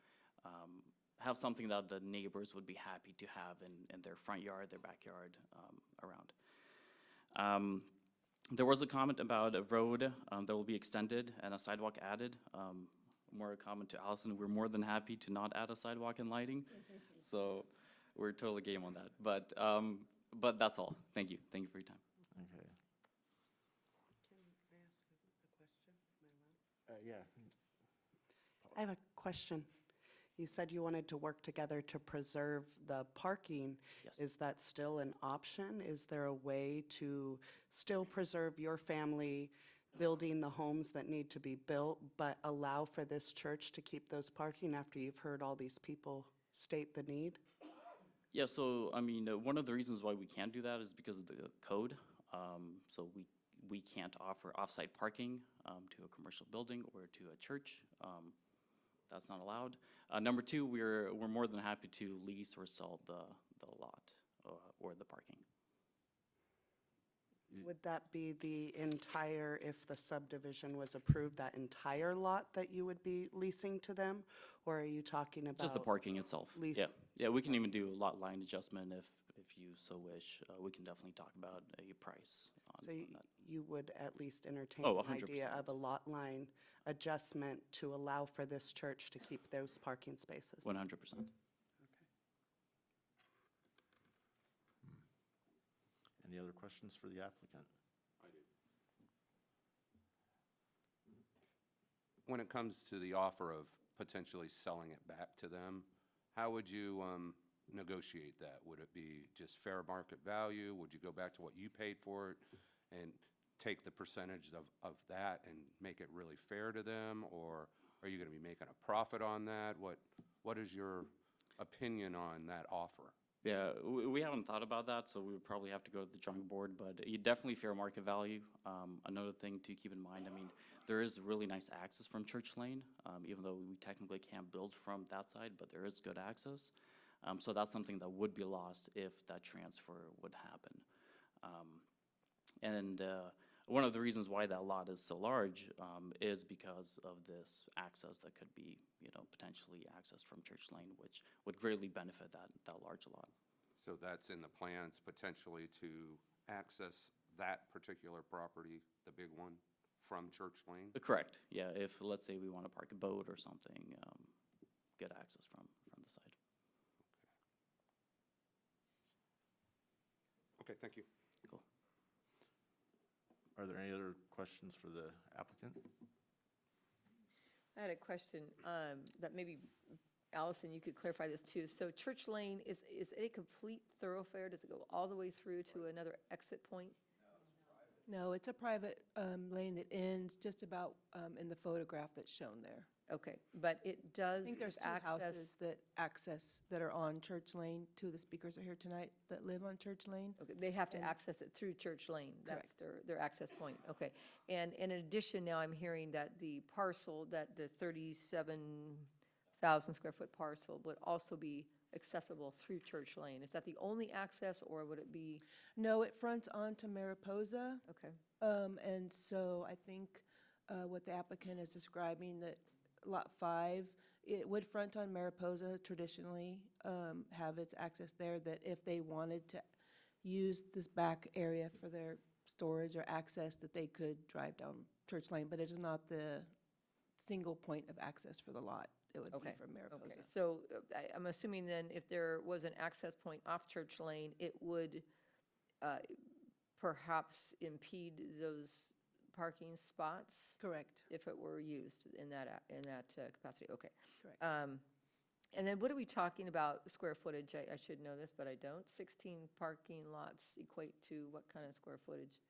have something that the neighbors would be happy to have in their front yard, their backyard, around. There was a comment about a road that will be extended and a sidewalk added. More a comment to Allison, we're more than happy to not add a sidewalk and lighting. So we're totally game on that. But that's all. Thank you. Thank you for your time. Okay. Yeah. I have a question. You said you wanted to work together to preserve the parking. Yes. Is that still an option? Is there a way to still preserve your family building the homes that need to be built, but allow for this church to keep those parking after you've heard all these people state the need? Yeah, so, I mean, one of the reasons why we can't do that is because of the code. So we can't offer off-site parking to a commercial building or to a church. That's not allowed. Number two, we're more than happy to lease or sell the lot or the parking. Would that be the entire, if the subdivision was approved, that entire lot that you would be leasing to them? Or are you talking about? Just the parking itself. lease- Yeah, yeah, we can even do a lot line adjustment if you so wish. We can definitely talk about a price on So that. you would at least entertain Oh, an 100%. idea of a lot line adjustment to allow for this church to keep those parking spaces? 100%. Any other questions for the applicant? When it comes to the offer of potentially selling it back to them, how would you negotiate that? Would it be just fair market value? Would you go back to what you paid for it and take the percentage of that and make it really fair to them? Or are you going to be making a profit on that? What is your opinion on that offer? Yeah, we haven't thought about that, so we would probably have to go to the drawing board, but you definitely fair market value. Another thing to keep in mind, I mean, there is really nice access from Church Lane, even though we technically can't build from that side, but there is good access. So that's something that would be lost if that transfer would happen. One of the reasons why that lot is so large is because of this access that could be, potentially accessed from Church Lane, which would greatly benefit that large lot. So that's in the plans potentially to access that particular property, the big one, from Church Lane? Correct, yeah, if, let's say we want to park a boat or something, get access from the side. Okay, thank you. Cool. Are there any other questions for the applicant? I had a question that maybe, Allison, you could clarify this too. So Church Lane, is it a complete thoroughfare? Does it go all the way through to another exit point? No, it's a private lane that ends just about in the photograph that's shown there. Okay, but it does I think there's two houses that are on Church Lane. Two of the speakers are here tonight that live on Church Lane. Okay, they have to And- access it through Church Lane. That's their access point, okay. And in addition, now I'm hearing that the parcel, that the 37,000 square foot parcel would also be accessible through Church Lane. Is that the only access, or would it be? No, it fronts onto Mariposa. Okay. And so I think what the applicant is describing, that Lot 5, it would front on Mariposa traditionally, have its access there, that if they wanted to use this back area for their storage or access, that they could drive down Church Lane, but it is not the single point of access for the lot. It would be Okay, from Mariposa. Okay, so I'm assuming then if there was an access point off Church Lane, it would perhaps impede those parking spots? Correct. If it were used in that capacity, okay. Correct. And then what are we talking about square footage? I should know this, but I don't. 16 parking lots equate to what kind of square footage?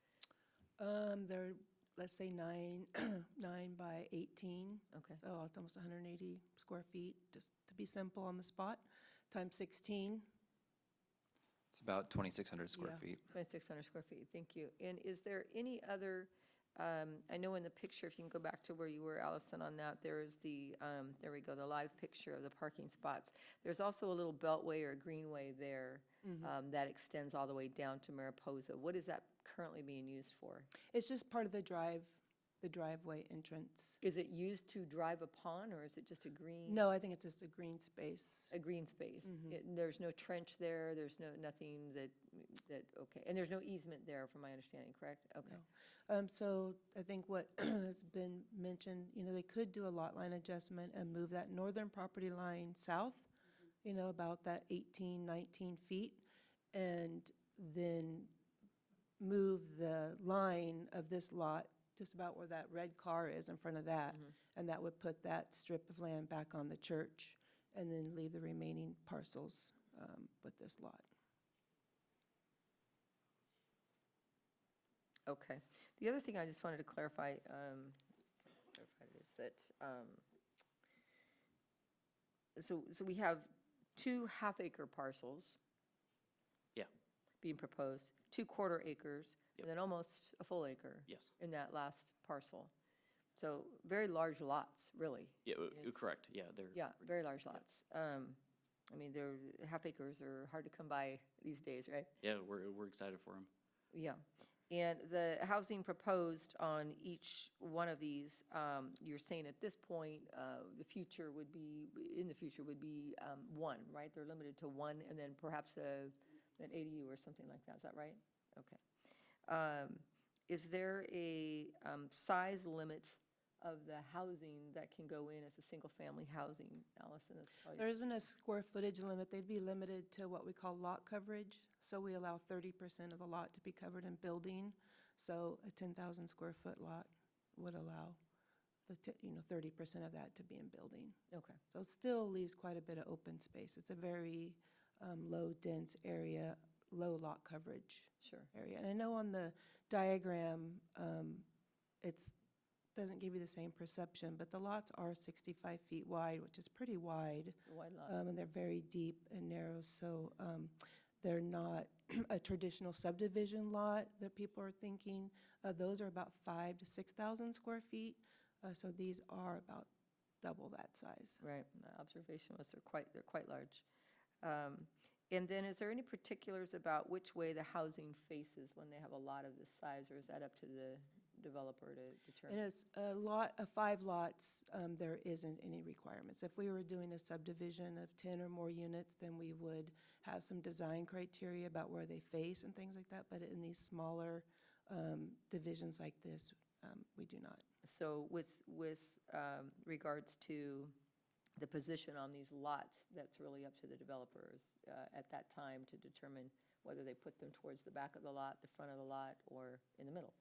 They're, let's say 9 by 18. Okay. So it's almost 180 square feet, just to be simple on the spot, times 16. It's about 2,600 square Yeah. feet. 2,600 square feet, thank you. And is there any other, I know in the picture, if you can go back to where you were, Allison, on that, there is the, there we go, the live picture of the parking spots. There's also a little beltway or greenway there that extends all the way down to Mariposa. What is that currently being used for? It's just part of the drive the driveway entrance. Is it used to drive upon, or is it just a green? No, I think it's just a green space. A green space? There's no trench there, there's nothing okay. And there's no easement there, from my understanding, correct? Okay. So I think what has been mentioned, they could do a lot line adjustment and move that northern property line south, about that 18, 19 feet, and then move the line of this lot just about where that red car is in front of that, and that would put that strip of land back on the church, and then leave the remaining parcels with this lot. Okay. The other thing I just wanted to clarify is that, so we have 2 half-acre parcels. Yeah. Being proposed, 2 quarter acres, Yep. and then almost a full acre. Yes. In that last parcel. So very large lots, really. Yeah, It's- correct. Yeah, they're. Yeah, very large lots. I mean, they're, half acres are hard to come by these days, right? Yeah, we're excited for them. Yeah. And the housing proposed on each one of these, you're saying at this point, in the future would be 1, right? They're limited to 1, and then perhaps an ADU or something like that. Is that right? Okay. Is there a size limit of the housing that can go in as a single-family housing, Allison? That's probably- There isn't a square footage limit. They'd be limited to what we call lot coverage. So we allow 30% of the lot to be covered in building. So a 10,000 square foot lot would allow 30% of that to be in building. Okay. So it still leaves quite a bit of open space. It's a very low dense area, low lot coverage Sure. area. And I know on the diagram, it's doesn't give you the same perception, but the lots are 65 feet wide, which is pretty wide. A wide lot. And they're very deep and narrow, so they're not a traditional subdivision lot that people are thinking. Those are about 5,000 to 6,000 square feet, so these are about double that size. Right, my observation was they're quite large. And then is there any particulars about which way the housing faces when they have a lot of this size, or is that up to the developer to determine? And it's a lot of 5 lots, there isn't any requirements. If we were doing a subdivision of 10 or more units, then we would have some design criteria about where they face and things like that, but in these smaller divisions like this, we do not. So with regards to the position on these lots, that's really up to the developers at that time to determine whether they put them towards the back of the lot, the front of the lot, or in the middle.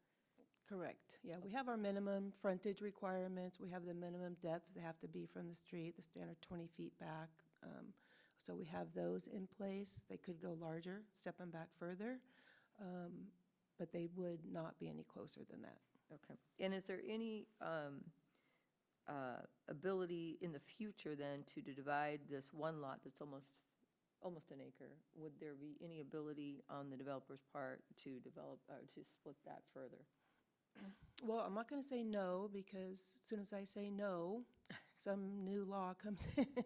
Correct, yeah, we have our minimum frontage requirements, we have the minimum depth, they have to be from the street, the standard 20 feet back. So we have those in place. They could go larger, step them back further, but they would not be any closer than that. Okay. And is there any ability in the future then to divide this one lot that's almost an acre? Would there be any ability on the developer's part to develop, or to split that further? Well, I'm not going to say no, because as soon as I say no, some new law comes in.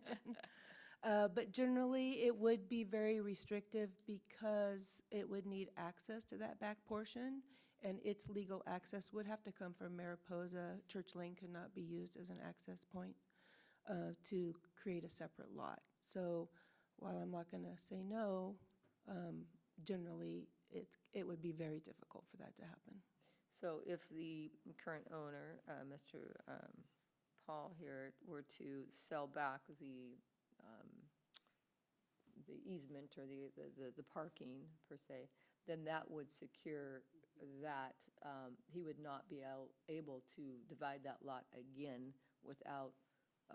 But generally, it would be very restrictive because it would need access to that back portion, and its legal access would have to come from Mariposa. Church Lane could not be used as an access point to create a separate lot. So while I'm not going to say no, generally, it would be very difficult for that to happen. So if the current owner, Mr. Paul here, were to sell back the easement or the parking per se, then that would secure that he would not be able to divide that lot again without,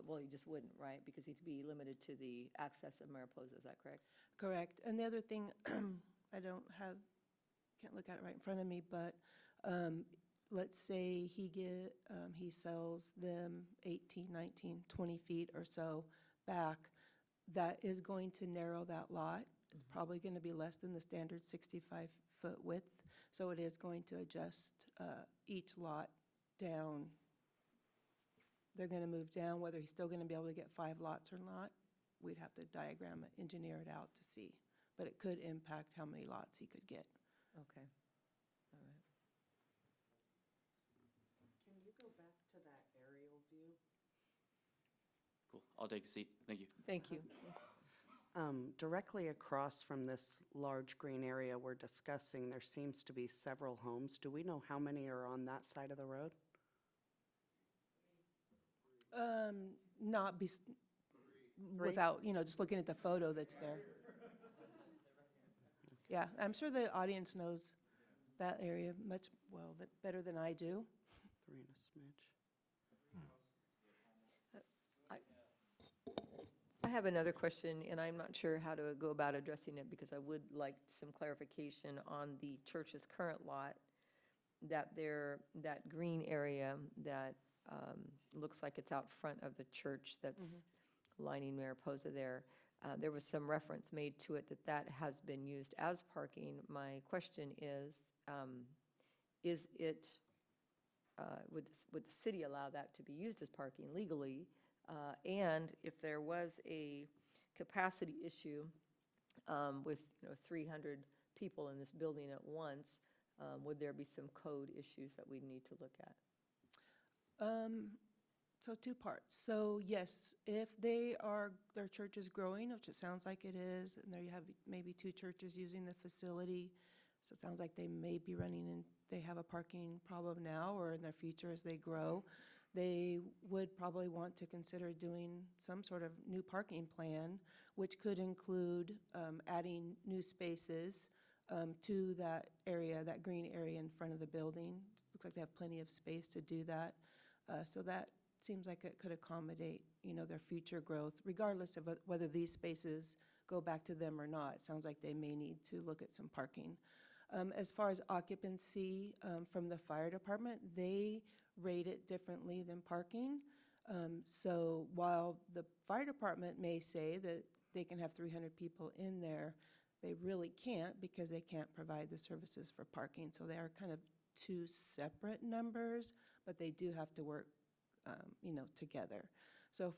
well, he just wouldn't, right? Because he'd be limited to the access of Mariposa, is that correct? Correct. And the other thing, can't look at it right in front of me, but let's say he sells them 18, 19, 20 feet or so back, that is going to narrow that lot. It's probably going to be less than the standard 65-foot width, so it is going to adjust each lot down. They're going to move down. Whether he's still going to be able to get 5 lots or not, we'd have to diagram it, engineer it out to see. But it could impact how many lots he could get. Okay, all right. go back to that aerial view? Cool. I'll take a seat. Thank you. Thank you. Directly across from this large green area we're discussing, there seems to be several homes. Do we know how many are on that side of the road? Not without, just looking at the photo that's there. Yeah, I'm sure the audience knows that area better than I do. Three and a smidge. I have another question, and I'm not sure how to go about addressing it because I would like some clarification on the church's current lot, that green area that looks like it's out front of the church that's lining Mariposa there. There was some reference made to it that has been used as parking. My question is it, would the city allow that to be used as parking legally? And if there was a capacity issue with 300 people in this building at once, would there be some code issues that we'd need to look at? So two parts. So yes, if their church is growing, which it sounds like it is, and there you have maybe 2 churches using the facility, so it sounds like they may be they have a parking problem now or in their future as they grow. They would probably want to consider doing some sort of new parking plan, which could include adding new spaces to that area, that green area in front of the building. Looks like they have plenty of space to do that. So that seems like it could accommodate, their future growth, regardless of whether these spaces go back to them or not. It sounds like they may need to look at some parking. As far as occupancy from the fire department, they rate it differently than parking. So while the fire department may say that they can have 300 people in there, they really can't because they can't provide the services for parking. So they are kind of 2 separate numbers, but they do have to work, together. So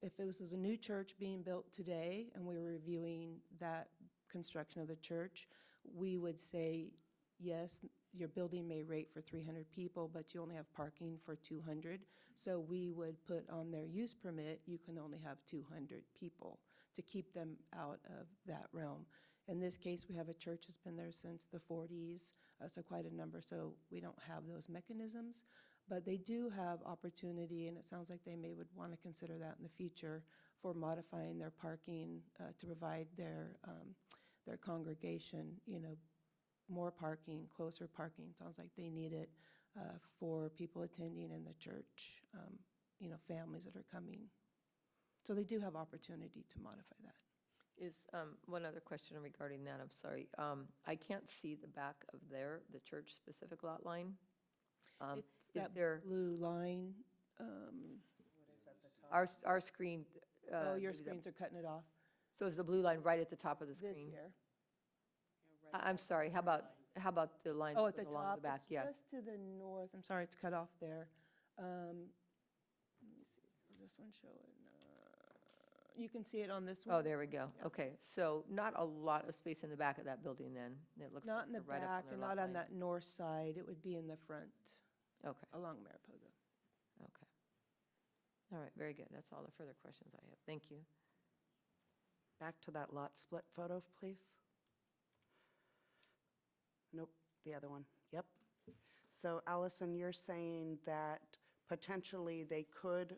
if it was a new church being built today and we were reviewing that construction of the church, we would say, yes, your building may rate for 300 people, but you only have parking for 200. So we would put on their use permit, you can only have 200 people to keep them out of that realm. In this case, we have a church that's been there since the 40s, so quite a number, so we don't have those mechanisms. But they do have opportunity, and it sounds like they would want to consider that in the future for modifying their parking to provide their congregation, more parking, closer parking. Sounds like they need it for people attending in the church, families that are coming. So they do have opportunity to modify that. Is one other question regarding that, I'm sorry. I can't see the back of the church-specific lot line. It's that blue line. Our screen. Oh, your maybe screens are cutting it off. So is the blue line right at the top of the screen? This here. I'm sorry, how about the line Oh, that at the goes along top, the back? it's Yeah. just to the north. I'm sorry, it's cut off there. Let me see, does this one show it? You can see it on this one. Oh, there we go. Okay, so not a lot of space in the back of that building then? It looks Not like in the they're right up back their and lot not on line. that north side. It would be in the front. Okay. Along Mariposa. Okay. All right, very good. That's all the further questions I have. Thank you. Back to that lot split photo, please. Nope, the other one. Yep. So Allison, you're saying that potentially they could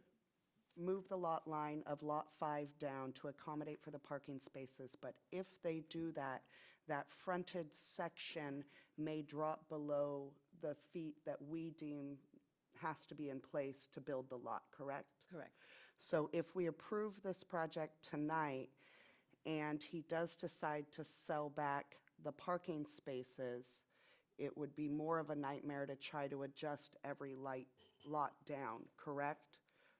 move the lot line of Lot 5 down to accommodate for the parking spaces, but if they do that, that fronted section may drop below the feet that we deem has to be in place to build the lot, correct? Correct. So if we approve this project tonight and he does decide to sell back the parking spaces, it would be more of a nightmare to try to adjust every lot down, correct?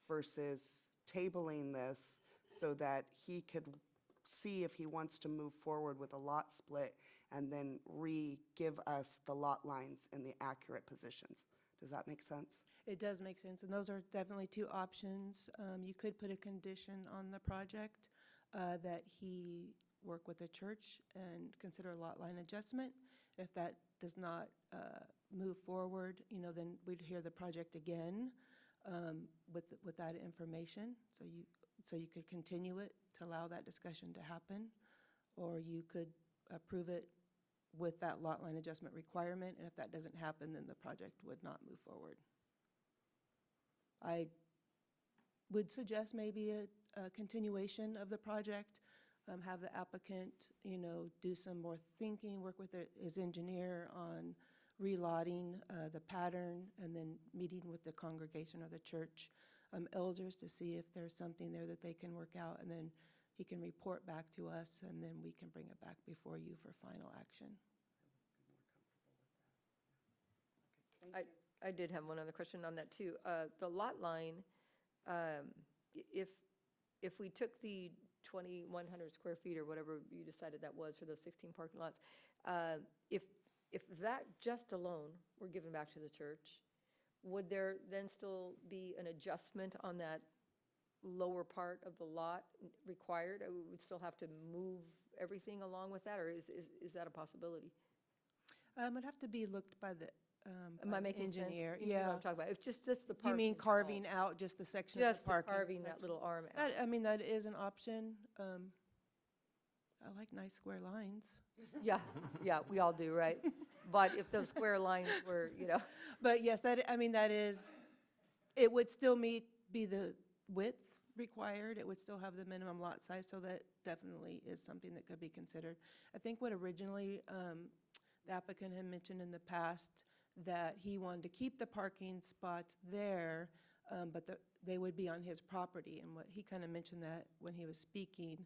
Versus tabling this so that he could see if he wants to move forward with a lot split and then give us the lot lines in the accurate positions. Does that make sense? It does make sense, and those are definitely 2 options. You could put a condition on the project that he work with the church and consider a lot line adjustment. If that does not move forward, then we'd hear the project again with that information. So you could continue it to allow that discussion to happen, or you could approve it with that lot line adjustment requirement, and if that doesn't happen, then the project would not move forward. I would suggest maybe a continuation of the project, have the applicant, do some more thinking, work with his engineer on relotting the pattern, and then meeting with the congregation or the church elders to see if there's something there that they can work out, and then he can report back to us, and then we can bring it back before you for final action. I did have one other question on that, too. The lot line, if we took the 2,100 square feet or whatever you decided that was for those 16 parking lots, if that just alone were given back to the church, would there then still be an adjustment on that lower part of the lot required? We would still have to move everything along with that, or is that a possibility? It'd have to be looked by the Am I making sense? engineer. You know what Yeah. I'm talking about. If just the You parking mean carving stalls. out just the section of Just the the parking? carving that section? little arm out. That is an option. I like nice square lines. Yeah, we all do, right? But if those square lines were, But yes, that is, it would still be the width required. It would still have the minimum lot size, so that definitely is something that could be considered. I think what originally the applicant had mentioned in the past, that he wanted to keep the parking spots there, but they would be on his property. And what he kind of mentioned that when he was speaking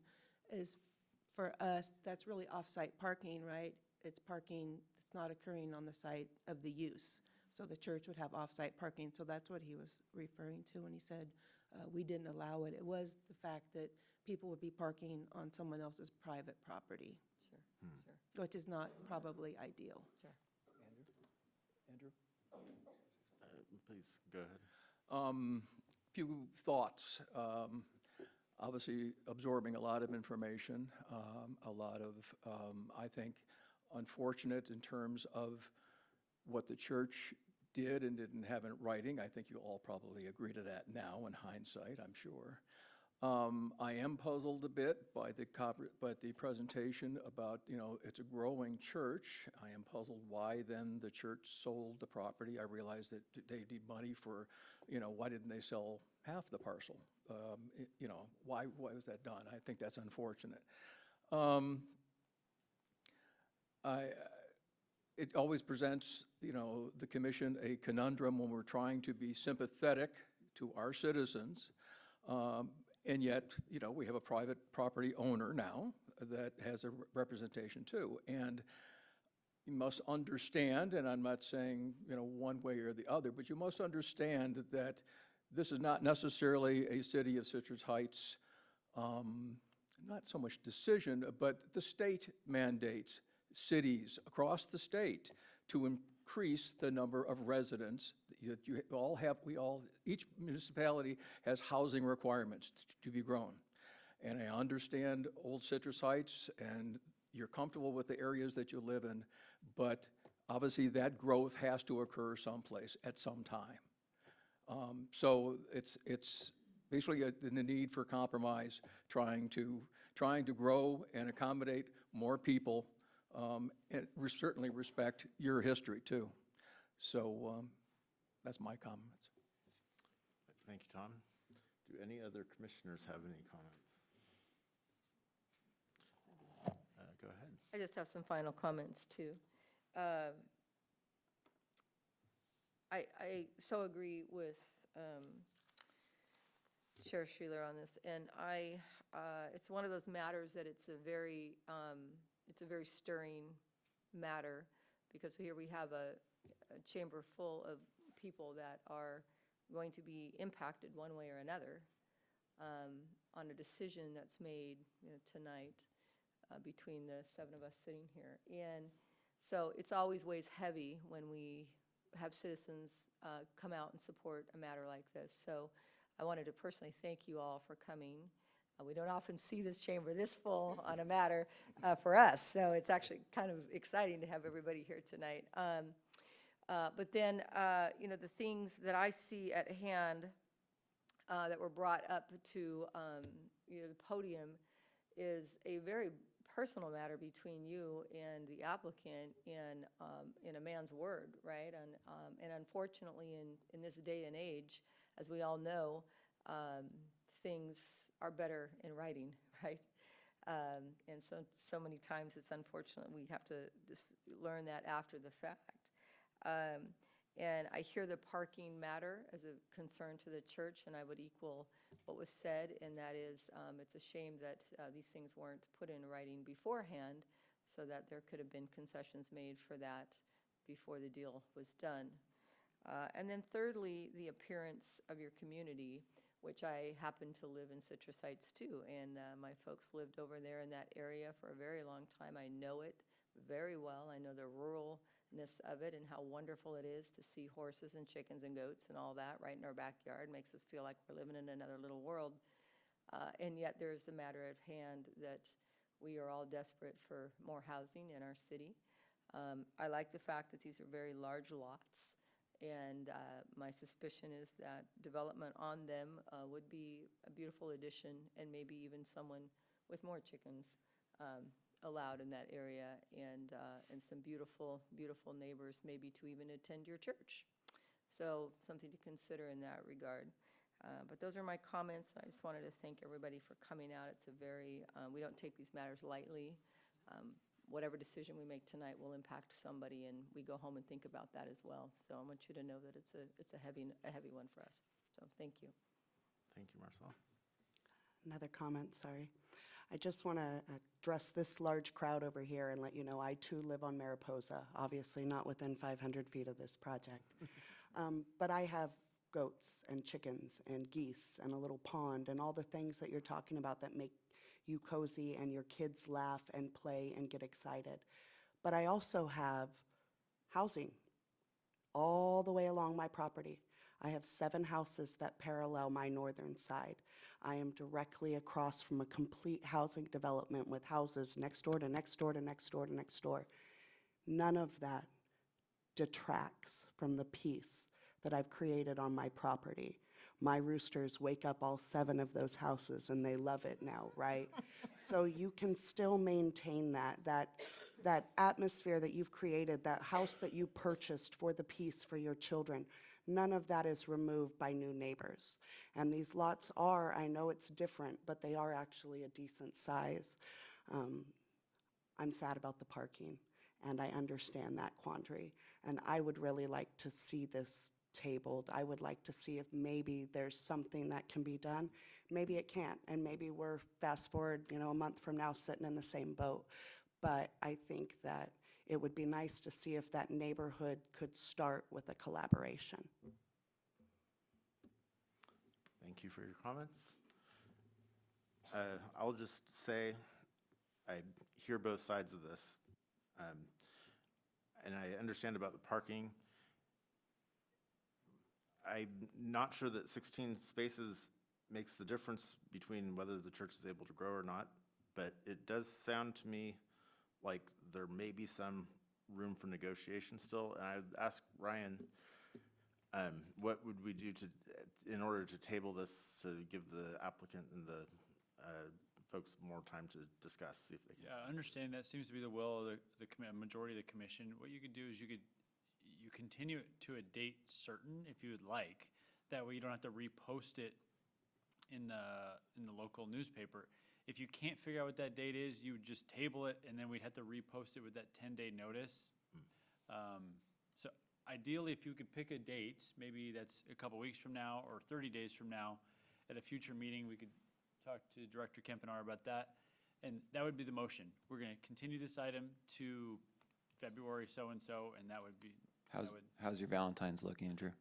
is, for us, that's really off-site parking, right? It's parking that's not occurring on the site of the use. So the church would have off-site parking, so that's what he was referring to when he said we didn't allow it. It was the fact that people would be parking on someone else's private property. Sure. Which is not probably ideal. Sure. Andrew? Please, go ahead. Few thoughts. Obviously, absorbing a lot of information, a lot of, I think, unfortunate in terms of what the church did and didn't have in writing. I think you all probably agree to that now in hindsight, I'm sure. I am puzzled a bit by the presentation about, it's a growing church. I am puzzled why then the church sold the property. I realize that they need money for, why didn't they sell half the parcel? Why was that done? I think that's unfortunate. It always presents, the commission a conundrum when we're trying to be sympathetic to our citizens. And yet, we have a private property owner now that has a representation too. And you must understand, and I'm not saying, one way or the other, but you must understand that this is not necessarily a city of Citrus Heights, not so much decision, but the state mandates cities across the state to increase the number of residents that you all have. Each municipality has housing requirements to be grown. And I understand Old Citrus Heights, and you're comfortable with the areas that you live in, but obviously that growth has to occur someplace at some time. So it's basically the need for compromise, trying to grow and accommodate more people, and certainly respect your history too. So that's my comments. Thank you, Tom. Do any other commissioners have any comments? Go ahead. I just have some final comments, too. I so agree with Sheriff Schuler on this, and it's one of those matters that it's a very stirring matter, because here we have a chamber full of people that are going to be impacted one way or another on a decision that's made tonight between the seven of us sitting here. And so it's always weighs heavy when we have citizens come out and support a matter like this. So I wanted to personally thank you all for coming We don't often see this chamber this full on a matter for us, so it's actually kind of exciting to have everybody here tonight. But then, the things that I see at hand that were brought up to, the podium is a very personal matter between you and the applicant in a man's word, right? And unfortunately, in this day and age, as we all know, things are better in writing, right? And so many times it's unfortunate we have to just learn that after the fact. And I hear the parking matter as a concern to the church, and I would equal what was said, and that is, it's a shame that these things weren't put in writing beforehand so that there could have been concessions made for that before the deal was done. And then thirdly, the appearance of your community, which I happen to live in Citrus Heights too, and my folks lived over there in that area for a very long time. I know it very well. I know the ruralness of it and how wonderful it is to see horses and chickens and goats and all that right in our backyard. Makes us feel like we're living in another little world. And yet there's the matter at hand that we are all desperate for more housing in our city. I like the fact that these are very large lots. And my suspicion is that development on them would be a beautiful addition, and maybe even someone with more chickens allowed in that area, and some beautiful, beautiful neighbors, maybe to even attend your church. So something to consider in that regard. But those are my comments. I just wanted to thank everybody for coming out. It's a very, we don't take these matters lightly. Whatever decision we make tonight will impact somebody, and we go home and think about that as well. So I want you to know that it's a heavy one for us. So thank you. Thank you, Marcel. Another comment, sorry. I just want to address this large crowd over here and let you know I too live on Mariposa, obviously not within 500 feet of this project. But I have goats and chickens and geese and a little pond and all the things that you're talking about that make you cozy and your kids laugh and play and get excited. But I also have housing all the way along my property. I have 7 houses that parallel my northern side. I am directly across from a complete housing development with houses next door to next door to next door to next door. None of that detracts from the peace that I've created on my property. My roosters wake up all 7 of those houses, and they love it now, right? So you can still maintain that atmosphere that you've created, that house that you purchased for the peace for your children. None of that is removed by new neighbors. And these lots are, I know it's different, but they are actually a decent size. I'm sad about the parking, and I understand that quandary. And I would really like to see this tabled. I would like to see if maybe there's something that can be done. Maybe it can't, and maybe we're fast forward, a month from now sitting in the same boat. But I think that it would be nice to see if that neighborhood could start with a collaboration. Thank you for your comments. I'll just say I hear both sides of this. And I understand about the parking. I'm not sure that 16 spaces makes the difference between whether the church is able to grow or not, but it does sound to me like there may be some room for negotiation still. And I would ask Ryan, what would we do in order to table this to give the applicant and the folks more time to discuss, see if they can. Yeah, I understand that seems to be the will of the majority of the commission. What you could do is you continue it to a date certain if you would like. That way you don't have to repost it in the local newspaper. If you can't figure out what that date is, you would just table it, and then we'd have to repost it with that 10-day notice. So ideally, if you could pick a date, maybe that's a couple weeks from now or 30 days from now, at a future meeting, we could talk to Director Kempenaar about that, and that would be the motion. We're going to continue this item to February so-and-so, and that would be. How's your Valentine's look, Andrew?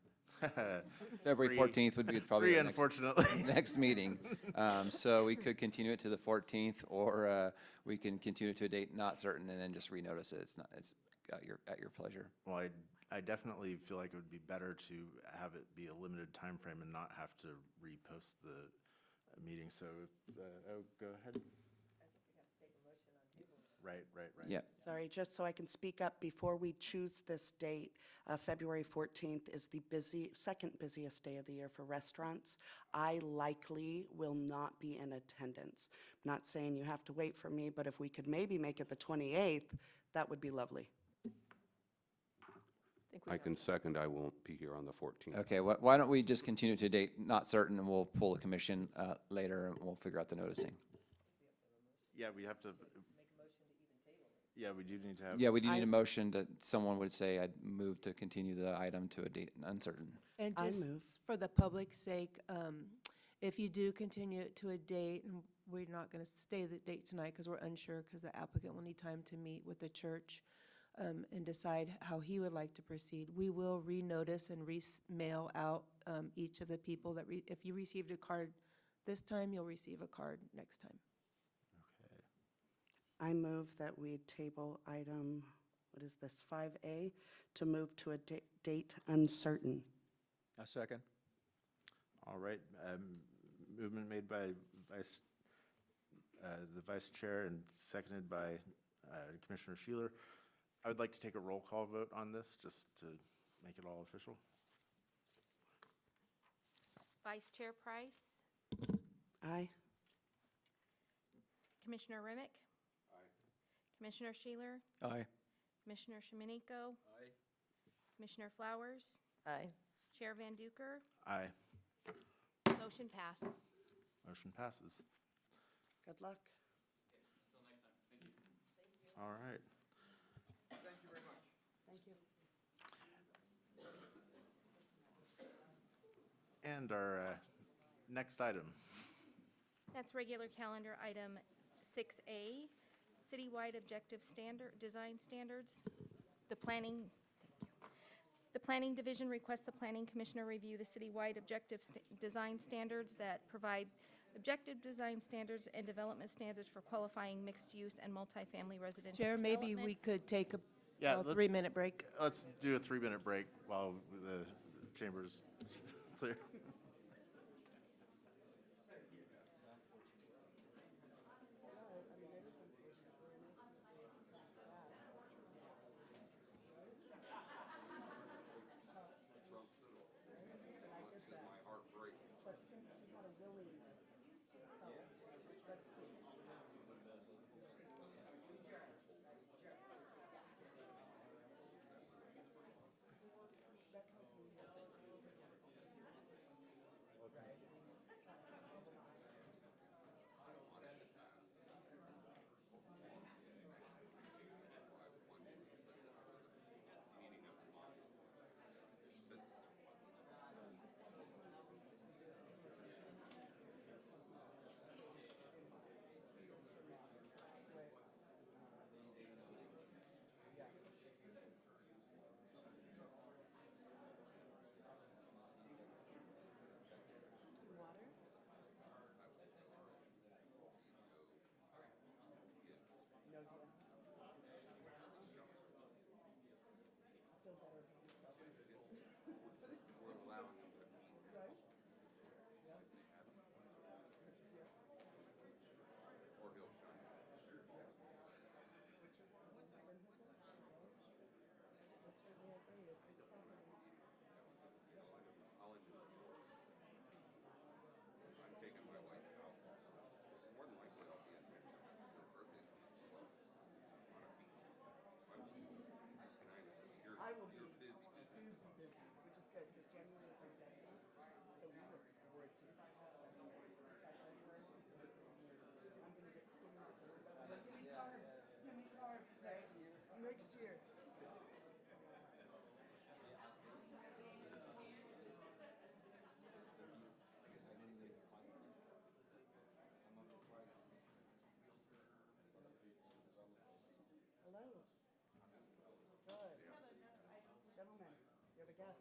February 14th would be probably the unfortunately. next meeting. So we could continue it to the 14th, or we can continue it to a date not certain and then just renotice it. It's at your pleasure. Well, I definitely feel like it would be better to have it be a limited time frame and not have to repost the meeting, so, oh, go ahead. Right. Yeah. Sorry, just so I can speak up, before we choose this date, February 14th is the second busiest day of the year for restaurants. I likely will not be in attendance. Not saying you have to wait for me, but if we could maybe make it the 28th, that would be lovely. I can second, I won't be here on the 14th. Okay, why don't we just continue to a date not certain, and we'll pull the commission later, and we'll figure out the noticing. Yeah, we have to. Yeah, we do need to have. Yeah, we do need a motion that someone would say, I'd move to continue the item to a date uncertain. And I just move. for the public's sake, if you do continue it to a date, and we're not going to stay the date tonight because we're unsure, because the applicant will need time to meet with the church and decide how he would like to proceed, we will renotice and mail out each of the people that, if you received a card this time, you'll receive a card next time. I move that we table item, what is this, 5A, to move to a date uncertain. A second. All right, movement made by the vice chair and seconded by Commissioner Sheeler. I would like to take a roll call vote on this, just to make it all official. Vice Chair Price, Aye. Commissioner Remick. Aye. Commissioner Sheeler, Aye. Commissioner Shimanico. Aye. Commissioner Flowers, Aye. Chair Van Duker, Aye. motion pass. Motion passes. Good luck. All right. Thank you very much. Thank you. And our next item. That's regular calendar item 6A, citywide objective design standards. The Planning Division requests the Planning Commissioner review the citywide objective design standards that provide objective design standards and development standards for qualifying mixed-use and multifamily residential Chair, maybe we developments. could take a Yeah, let's- 3-minute break. Let's do a 3-minute break while the chamber's clear. But since we had a willingness, let's see. I will be busy, which is good, because January is our deadline, so we look forward to it. I'm gonna get skinny, but give me carbs, right? Next year. Hello. Good. Gentlemen, you have a guest.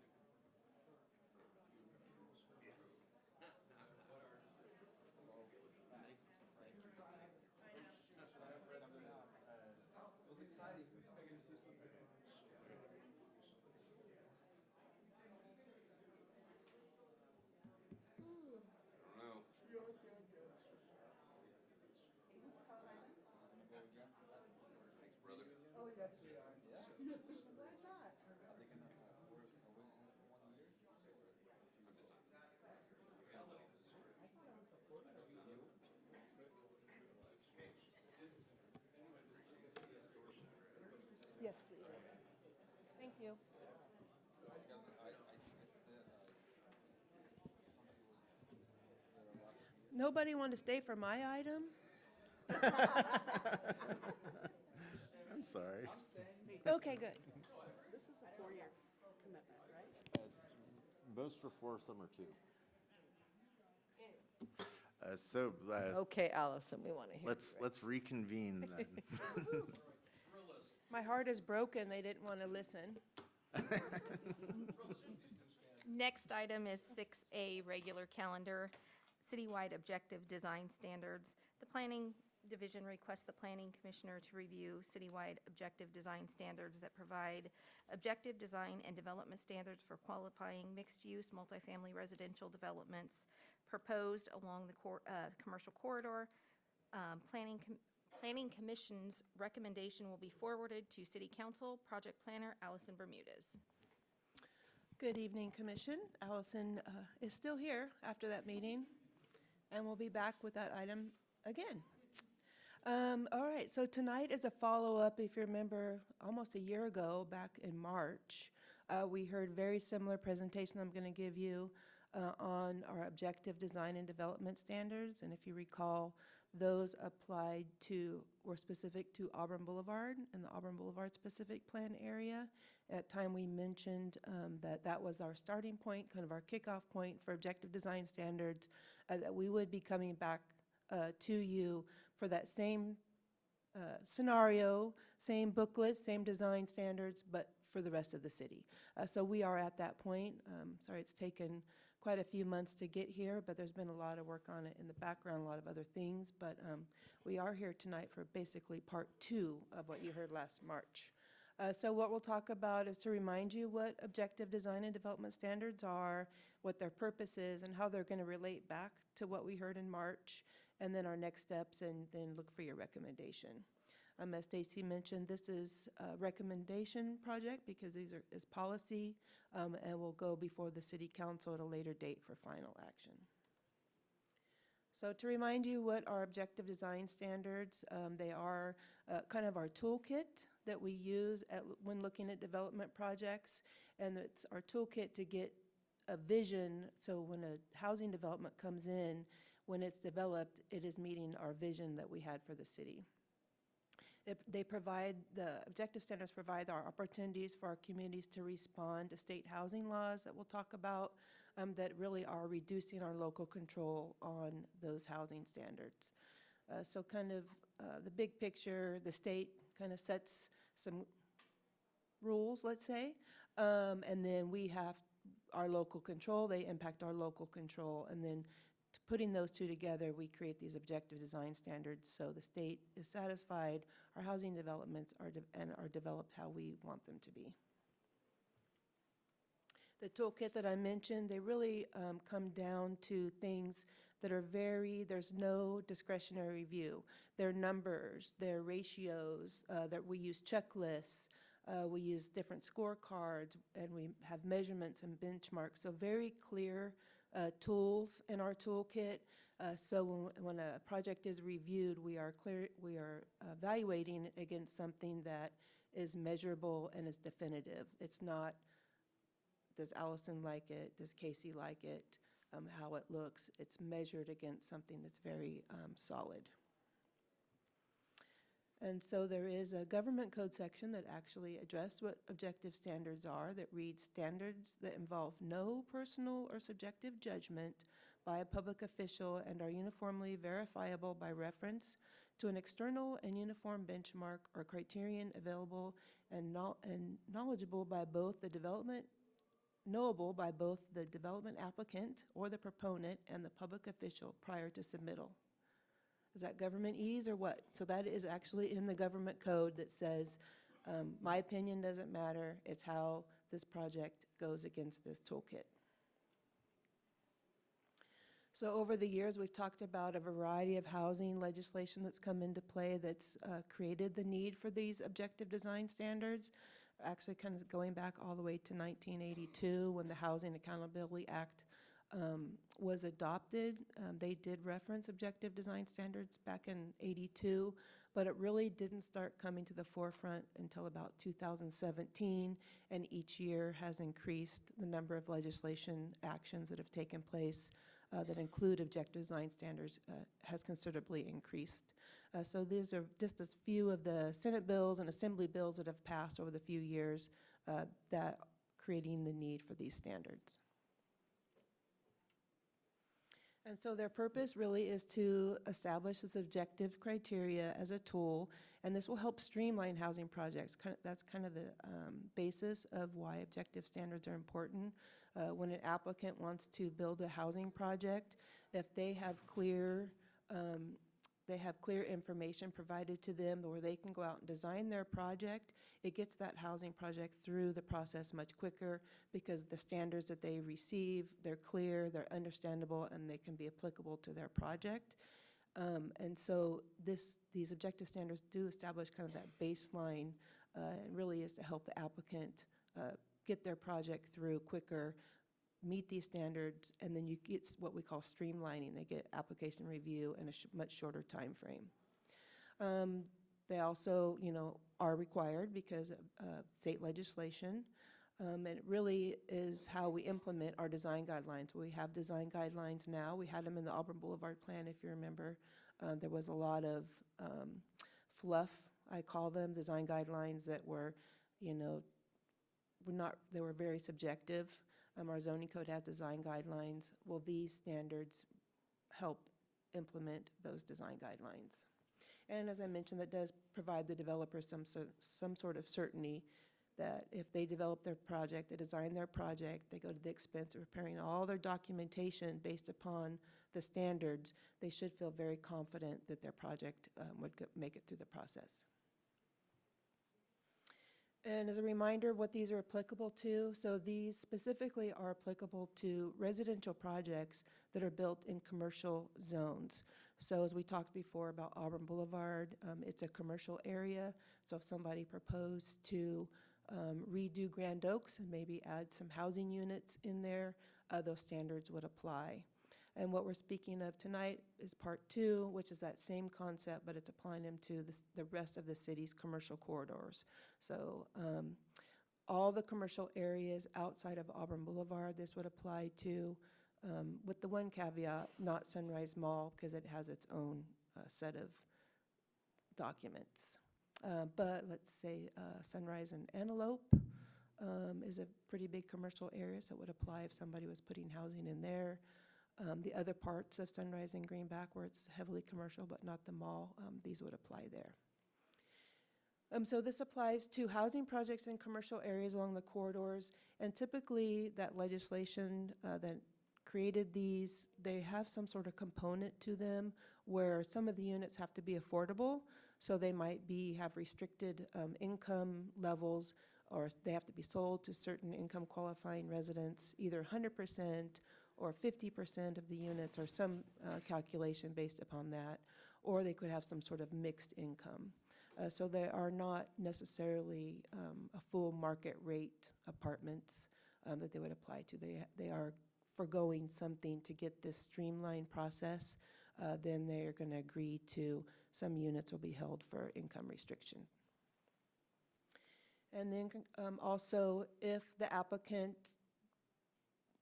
Yes, please. Thank you. Nobody want to stay for my item? I'm sorry. Okay, good. This is a 4-year commitment, right? Most for 4, some are 2. Okay, Allison, we want to hear. Let's reconvene then. My heart is broken. They didn't want to listen. Next item is 6A, regular calendar, citywide objective design standards. The Planning Division requests the Planning Commissioner to review citywide objective design standards that provide objective design and development standards for qualifying mixed-use multifamily residential developments proposed along the commercial corridor. Planning Commission's recommendation will be forwarded to City Council. Project Planner Allison Bermudez. Good evening, Commission. Allison is still here after that meeting, and we'll be back with that item again. All right, so tonight is a follow-up. If you remember, almost a year ago, back in March, we heard very similar presentation I'm going to give you on our objective design and development standards. And if you recall, those were specific to Auburn Boulevard and the Auburn Boulevard specific plan area. At time we mentioned that was our starting point, kind of our kickoff point for objective design standards, that we would be coming back to you for that same scenario, same booklet, same design standards, but for the rest of the city. So we are at that point. Sorry, it's taken quite a few months to get here, but there's been a lot of work on it in the background, a lot of other things. But we are here tonight for basically part 2 of what you heard last March. So what we'll talk about is to remind you what objective design and development standards are, what their purpose is, and how they're going to relate back to what we heard in March, and then our next steps, and then look for your recommendation. As Stacy mentioned, this is a recommendation project because these is policy, and will go before the City Council at a later date for final action. So to remind you what our objective design standards, they are kind of our toolkit that we use when looking at development projects, and it's our toolkit to get a vision, so when a housing development comes in, when it's developed, it is meeting our vision that we had for the city. The objective standards provide our opportunities for our communities to respond to state housing laws that we'll talk about, that really are reducing our local control on those housing standards. So kind of the big picture, the state kind of sets some rules, let's say, and then we have our local control, they impact our local control, and then putting those two together, we create these objective design standards so the state is satisfied, our housing developments are developed how we want them to be. The toolkit that I mentioned, they really come down to things that are there's no discretionary review. They're numbers, they're ratios, that we use checklists, we use different scorecards, and we have measurements and benchmarks. So very clear tools in our toolkit. So when a project is reviewed, we are evaluating it against something that is measurable and is definitive. It's not, does Allison like it? Does Casey like it? How it looks. It's measured against something that's very solid. And so there is a government code section that actually addresses what objective standards are, that reads standards that involve no personal or subjective judgment by a public official and are uniformly verifiable by reference to an external and uniform benchmark or criterion available and knowledgeable by both the development applicant or the proponent and the public official prior to submittal. Is that government ease or what? So that is actually in the government code that says, my opinion doesn't matter, it's how this project goes against this toolkit. So over the years, we've talked about a variety of housing legislation that's come into play that's created the need for these objective design standards. Actually, kind of going back all the way to 1982, when the Housing Accountability Act was adopted. They did reference objective design standards back in '82, but it really didn't start coming to the forefront until about 2017, and each year has increased. The number of legislation actions that have taken place that include objective design standards has considerably increased. So these are just a few of the Senate bills and Assembly bills that have passed over the few years that creating the need for these standards. And so their purpose really is to establish this objective criteria as a tool, and this will help streamline housing projects. That's kind of the basis of why objective standards are important. When an applicant wants to build a housing project, if they have clear information provided to them where they can go out and design their project, it gets that housing project through the process much quicker because the standards that they receive, they're clear, they're understandable, and they can be applicable to their project. And so these objective standards do establish kind of that baseline, and really is to help the applicant get their project through quicker, meet these standards, and then you get what we call streamlining. They get application review in a much shorter time frame. They also, are required because of state legislation. And it really is how we implement our design guidelines. We have design guidelines now. We had them in the Auburn Boulevard plan, if you remember. There was a lot of fluff, I call them, design guidelines that were, they were very subjective. Our zoning code has design guidelines. Well, these standards help implement those design guidelines. And as I mentioned, that does provide the developers some sort of certainty that if they develop their project, they design their project, they go to the expense of preparing all their documentation based upon the standards, they should feel very confident that their project would make it through the process. And as a reminder, what these are applicable to, so these specifically are applicable to residential projects that are built in commercial zones. So as we talked before about Auburn Boulevard, it's a commercial area. So if somebody proposed to redo Grand Oaks and maybe add some housing units in there, those standards would apply. And what we're speaking of tonight is part 2, which is that same concept, but it's applying them to the rest of the city's commercial corridors. So all the commercial areas outside of Auburn Boulevard, this would apply to, with the one caveat, not Sunrise Mall, because it has its own set of documents. But let's say Sunrise and Antelope is a pretty big commercial area, so it would apply if somebody was putting housing in there. The other parts of Sunrise and Greenback where it's heavily commercial but not the mall, these would apply there. So this applies to housing projects in commercial areas along the corridors, and typically that legislation that created these, they have some sort of component to them where some of the units have to be affordable, so they might have restricted income levels, or they have to be sold to certain income qualifying residents, either 100% or 50% of the units, or some calculation based upon that, or they could have some sort of mixed income. So they are not necessarily a full market rate apartments that they would apply to. They are forgoing something to get this streamlined process. Then they are going to agree to some units will be held for income restriction. And then also, if the applicant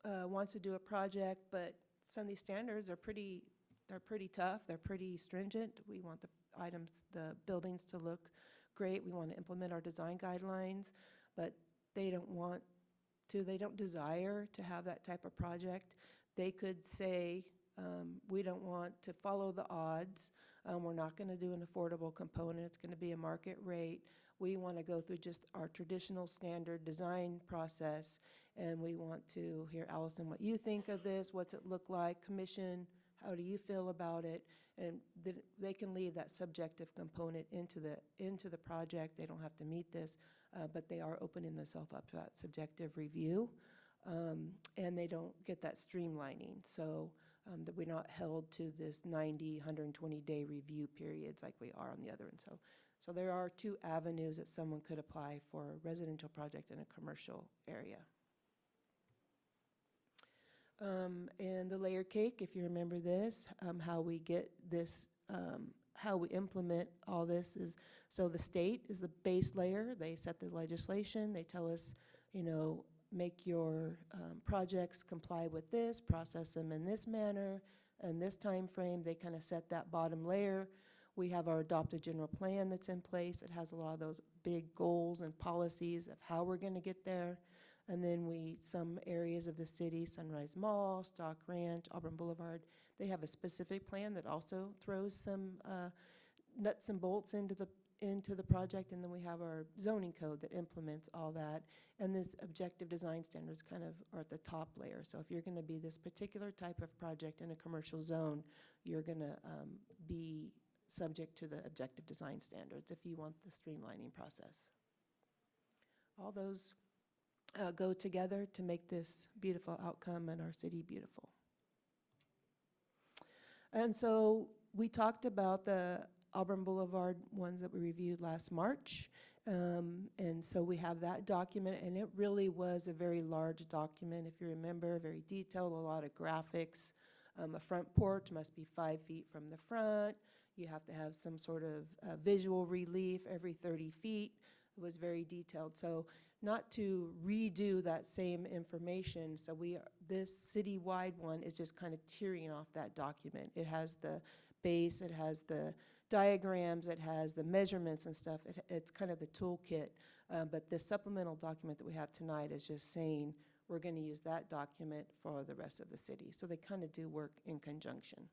wants to do a project, but some of these standards are pretty tough, they're pretty stringent. We want the buildings to look great. We want to implement our design guidelines, but they don't desire to have that type of project. They could say, we don't want to follow the odds. We're not going to do an affordable component. It's going to be a market rate. We want to go through just our traditional standard design process, and we want to hear, Allison, what you think of this, what's it look like, commission, how do you feel about it? And they can leave that subjective component into the project. They don't have to meet this, but they are opening themselves up to that subjective review, and they don't get that streamlining. So that we're not held to this 90, 120-day review periods like we are on the other one. So there are two avenues that someone could apply for a residential project in a commercial area. And the layer cake, if you remember this, how we get this, how we implement all this is, so the state is the base layer. They set the legislation. They tell us, you know, make your projects comply with this, process them in this manner, and this time frame. They kind of set that bottom layer. We have our adopted general plan that's in place. It has a lot of those big goals and policies of how we're going to get there. And then some areas of the city, Sunrise Mall, Stock Ranch, Auburn Boulevard, they have a specific plan that also throws some nuts and bolts into the project. And then we have our zoning code that implements all that. And this objective design standards kind of are at the top layer. So if you're going to be this particular type of project in a commercial zone, you're going to be subject to the objective design standards if you want the streamlining process. All those go together to make this beautiful outcome and our city beautiful. And so we talked about the Auburn Boulevard ones that we reviewed last March. And so we have that document, and it really was a very large document, if you remember, very detailed, a lot of graphics. A front porch must be 5 feet from the front. You have to have some sort of visual relief every 30 feet. It was very detailed. So not to redo that same information, so this citywide one is just kind of tearing off that document. It has the base, it has the diagrams, it has the measurements and stuff. It's kind of the toolkit. But the supplemental document that we have tonight is just saying we're going to use that document for the rest of the city. So they kind of do work in conjunction.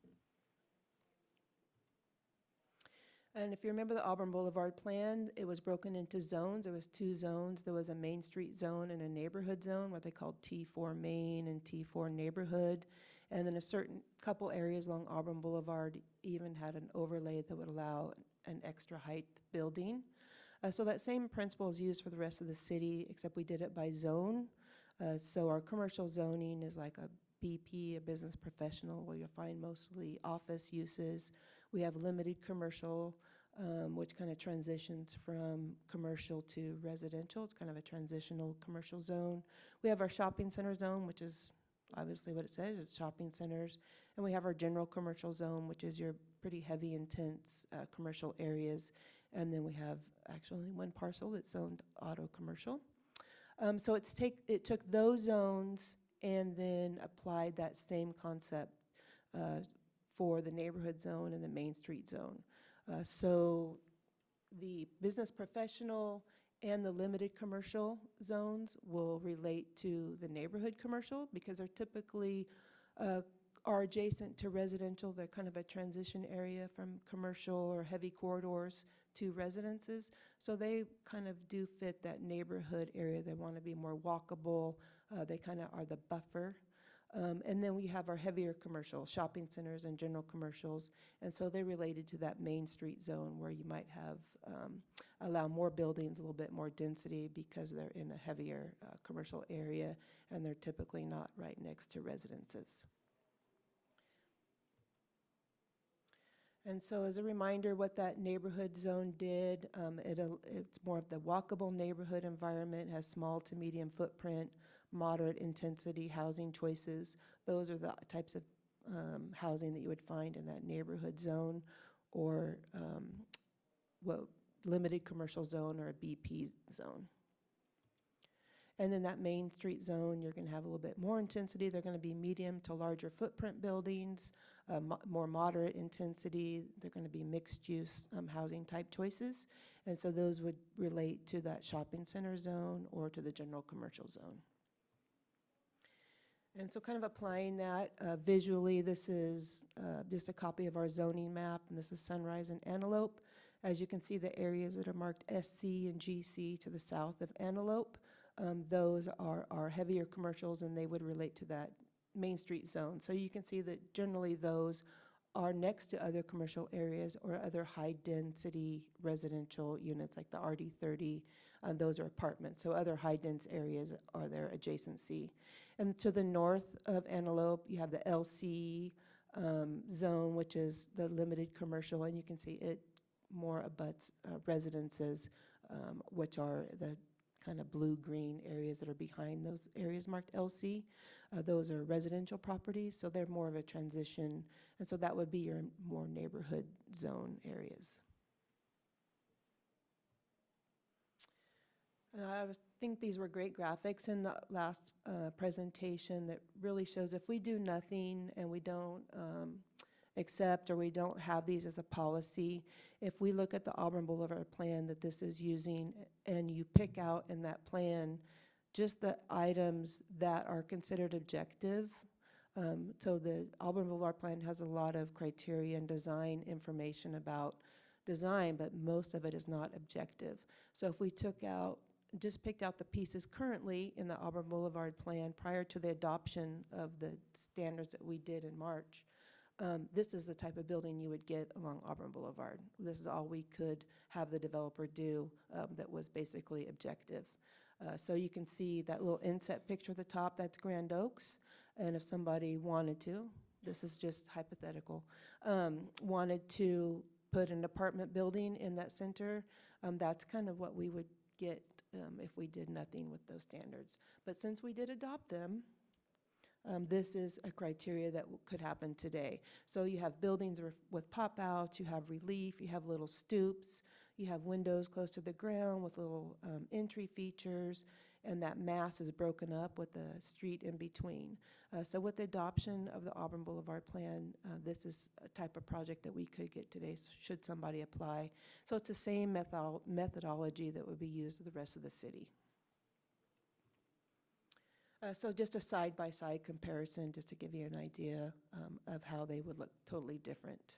And if you remember the Auburn Boulevard plan, it was broken into zones. There was 2 zones. There was a Main Street zone and a neighborhood zone, what they called T4 Main and T4 Neighborhood. And then a certain couple areas along Auburn Boulevard even had an overlay that would allow an extra height building. So that same principle is used for the rest of the city, except we did it by zone. So our commercial zoning is like a BP, a business professional, where you'll find mostly office uses. We have limited commercial, which kind of transitions from commercial to residential. It's kind of a transitional commercial zone. We have our shopping center zone, which is obviously what it says, it's shopping centers. And we have our general commercial zone, which is your pretty heavy, intense commercial areas. And then we have actually one parcel that's zoned auto commercial. So it took those zones and then applied that same concept for the neighborhood zone and the Main Street zone. So the business professional and the limited commercial zones will relate to the neighborhood commercial because they're typically are adjacent to residential. They're kind of a transition area from commercial or heavy corridors to residences. So they kind of do fit that neighborhood area. They want to be more walkable. They kind of are the buffer. And then we have our heavier commercial, shopping centers and general commercials. And so they're related to that Main Street zone where you might have, allow more buildings, a little bit more density because they're in a heavier commercial area and they're typically not right next to residences. And so as a reminder, what that neighborhood zone did, it's more of the walkable neighborhood environment, has small to medium footprint, moderate intensity housing choices. Those are the types of housing that you would find in that neighborhood zone or limited commercial zone or a BP zone. And then that Main Street zone, you're going to have a little bit more intensity. They're going to be medium to larger footprint buildings, more moderate intensity. They're going to be mixed use housing type choices. And so those would relate to that shopping center zone or to the general commercial zone. And so kind of applying that visually, this is just a copy of our zoning map, and this is Sunrise and Antelope. As you can see, the areas that are marked SC and GC to the south of Antelope, those are our heavier commercials, and they would relate to that Main Street zone. So you can see that generally those are next to other commercial areas or other high-density residential units like the RD30 Those are apartments, so other high-dense areas are their adjacency. And to the north of Antelope, you have the LC zone, which is the limited commercial, and you can see it more abuts residences, which are the kind of blue-green areas that are behind those areas marked LC. Those are residential properties, so they're more of a transition, and so that would be your more neighborhood zone areas. think these were great graphics in the last presentation that really shows if we do nothing and we don't accept or we don't have these as a policy, if we look at the Auburn Boulevard plan that this is using and you pick out in that plan just the items that are considered objective. So the Auburn Boulevard plan has a lot of criteria and design information about design, but most of it is not objective. So if we just picked out the pieces currently in the Auburn Boulevard plan prior to the adoption of the standards that we did in March, this is the type of building you would get along Auburn Boulevard. This is all we could have the developer do that was basically objective. So you can see that little inset picture at the top, that's Grand Oaks. And if somebody wanted to, this is just hypothetical, wanted to put an apartment building in that center, that's kind of what we would get if we did nothing with those standards. But since we did adopt them, this is a criteria that could happen today. So you have buildings with pop-outs, you have relief, you have little stoops, you have windows close to the ground with little entry features, and that mass is broken up with the street in between. So with the adoption of the Auburn Boulevard plan, this is a type of project that we could get today should somebody apply. So it's the same methodology that would be used for the rest of the city. So just a side-by-side comparison just to give you an idea of how they would look totally different.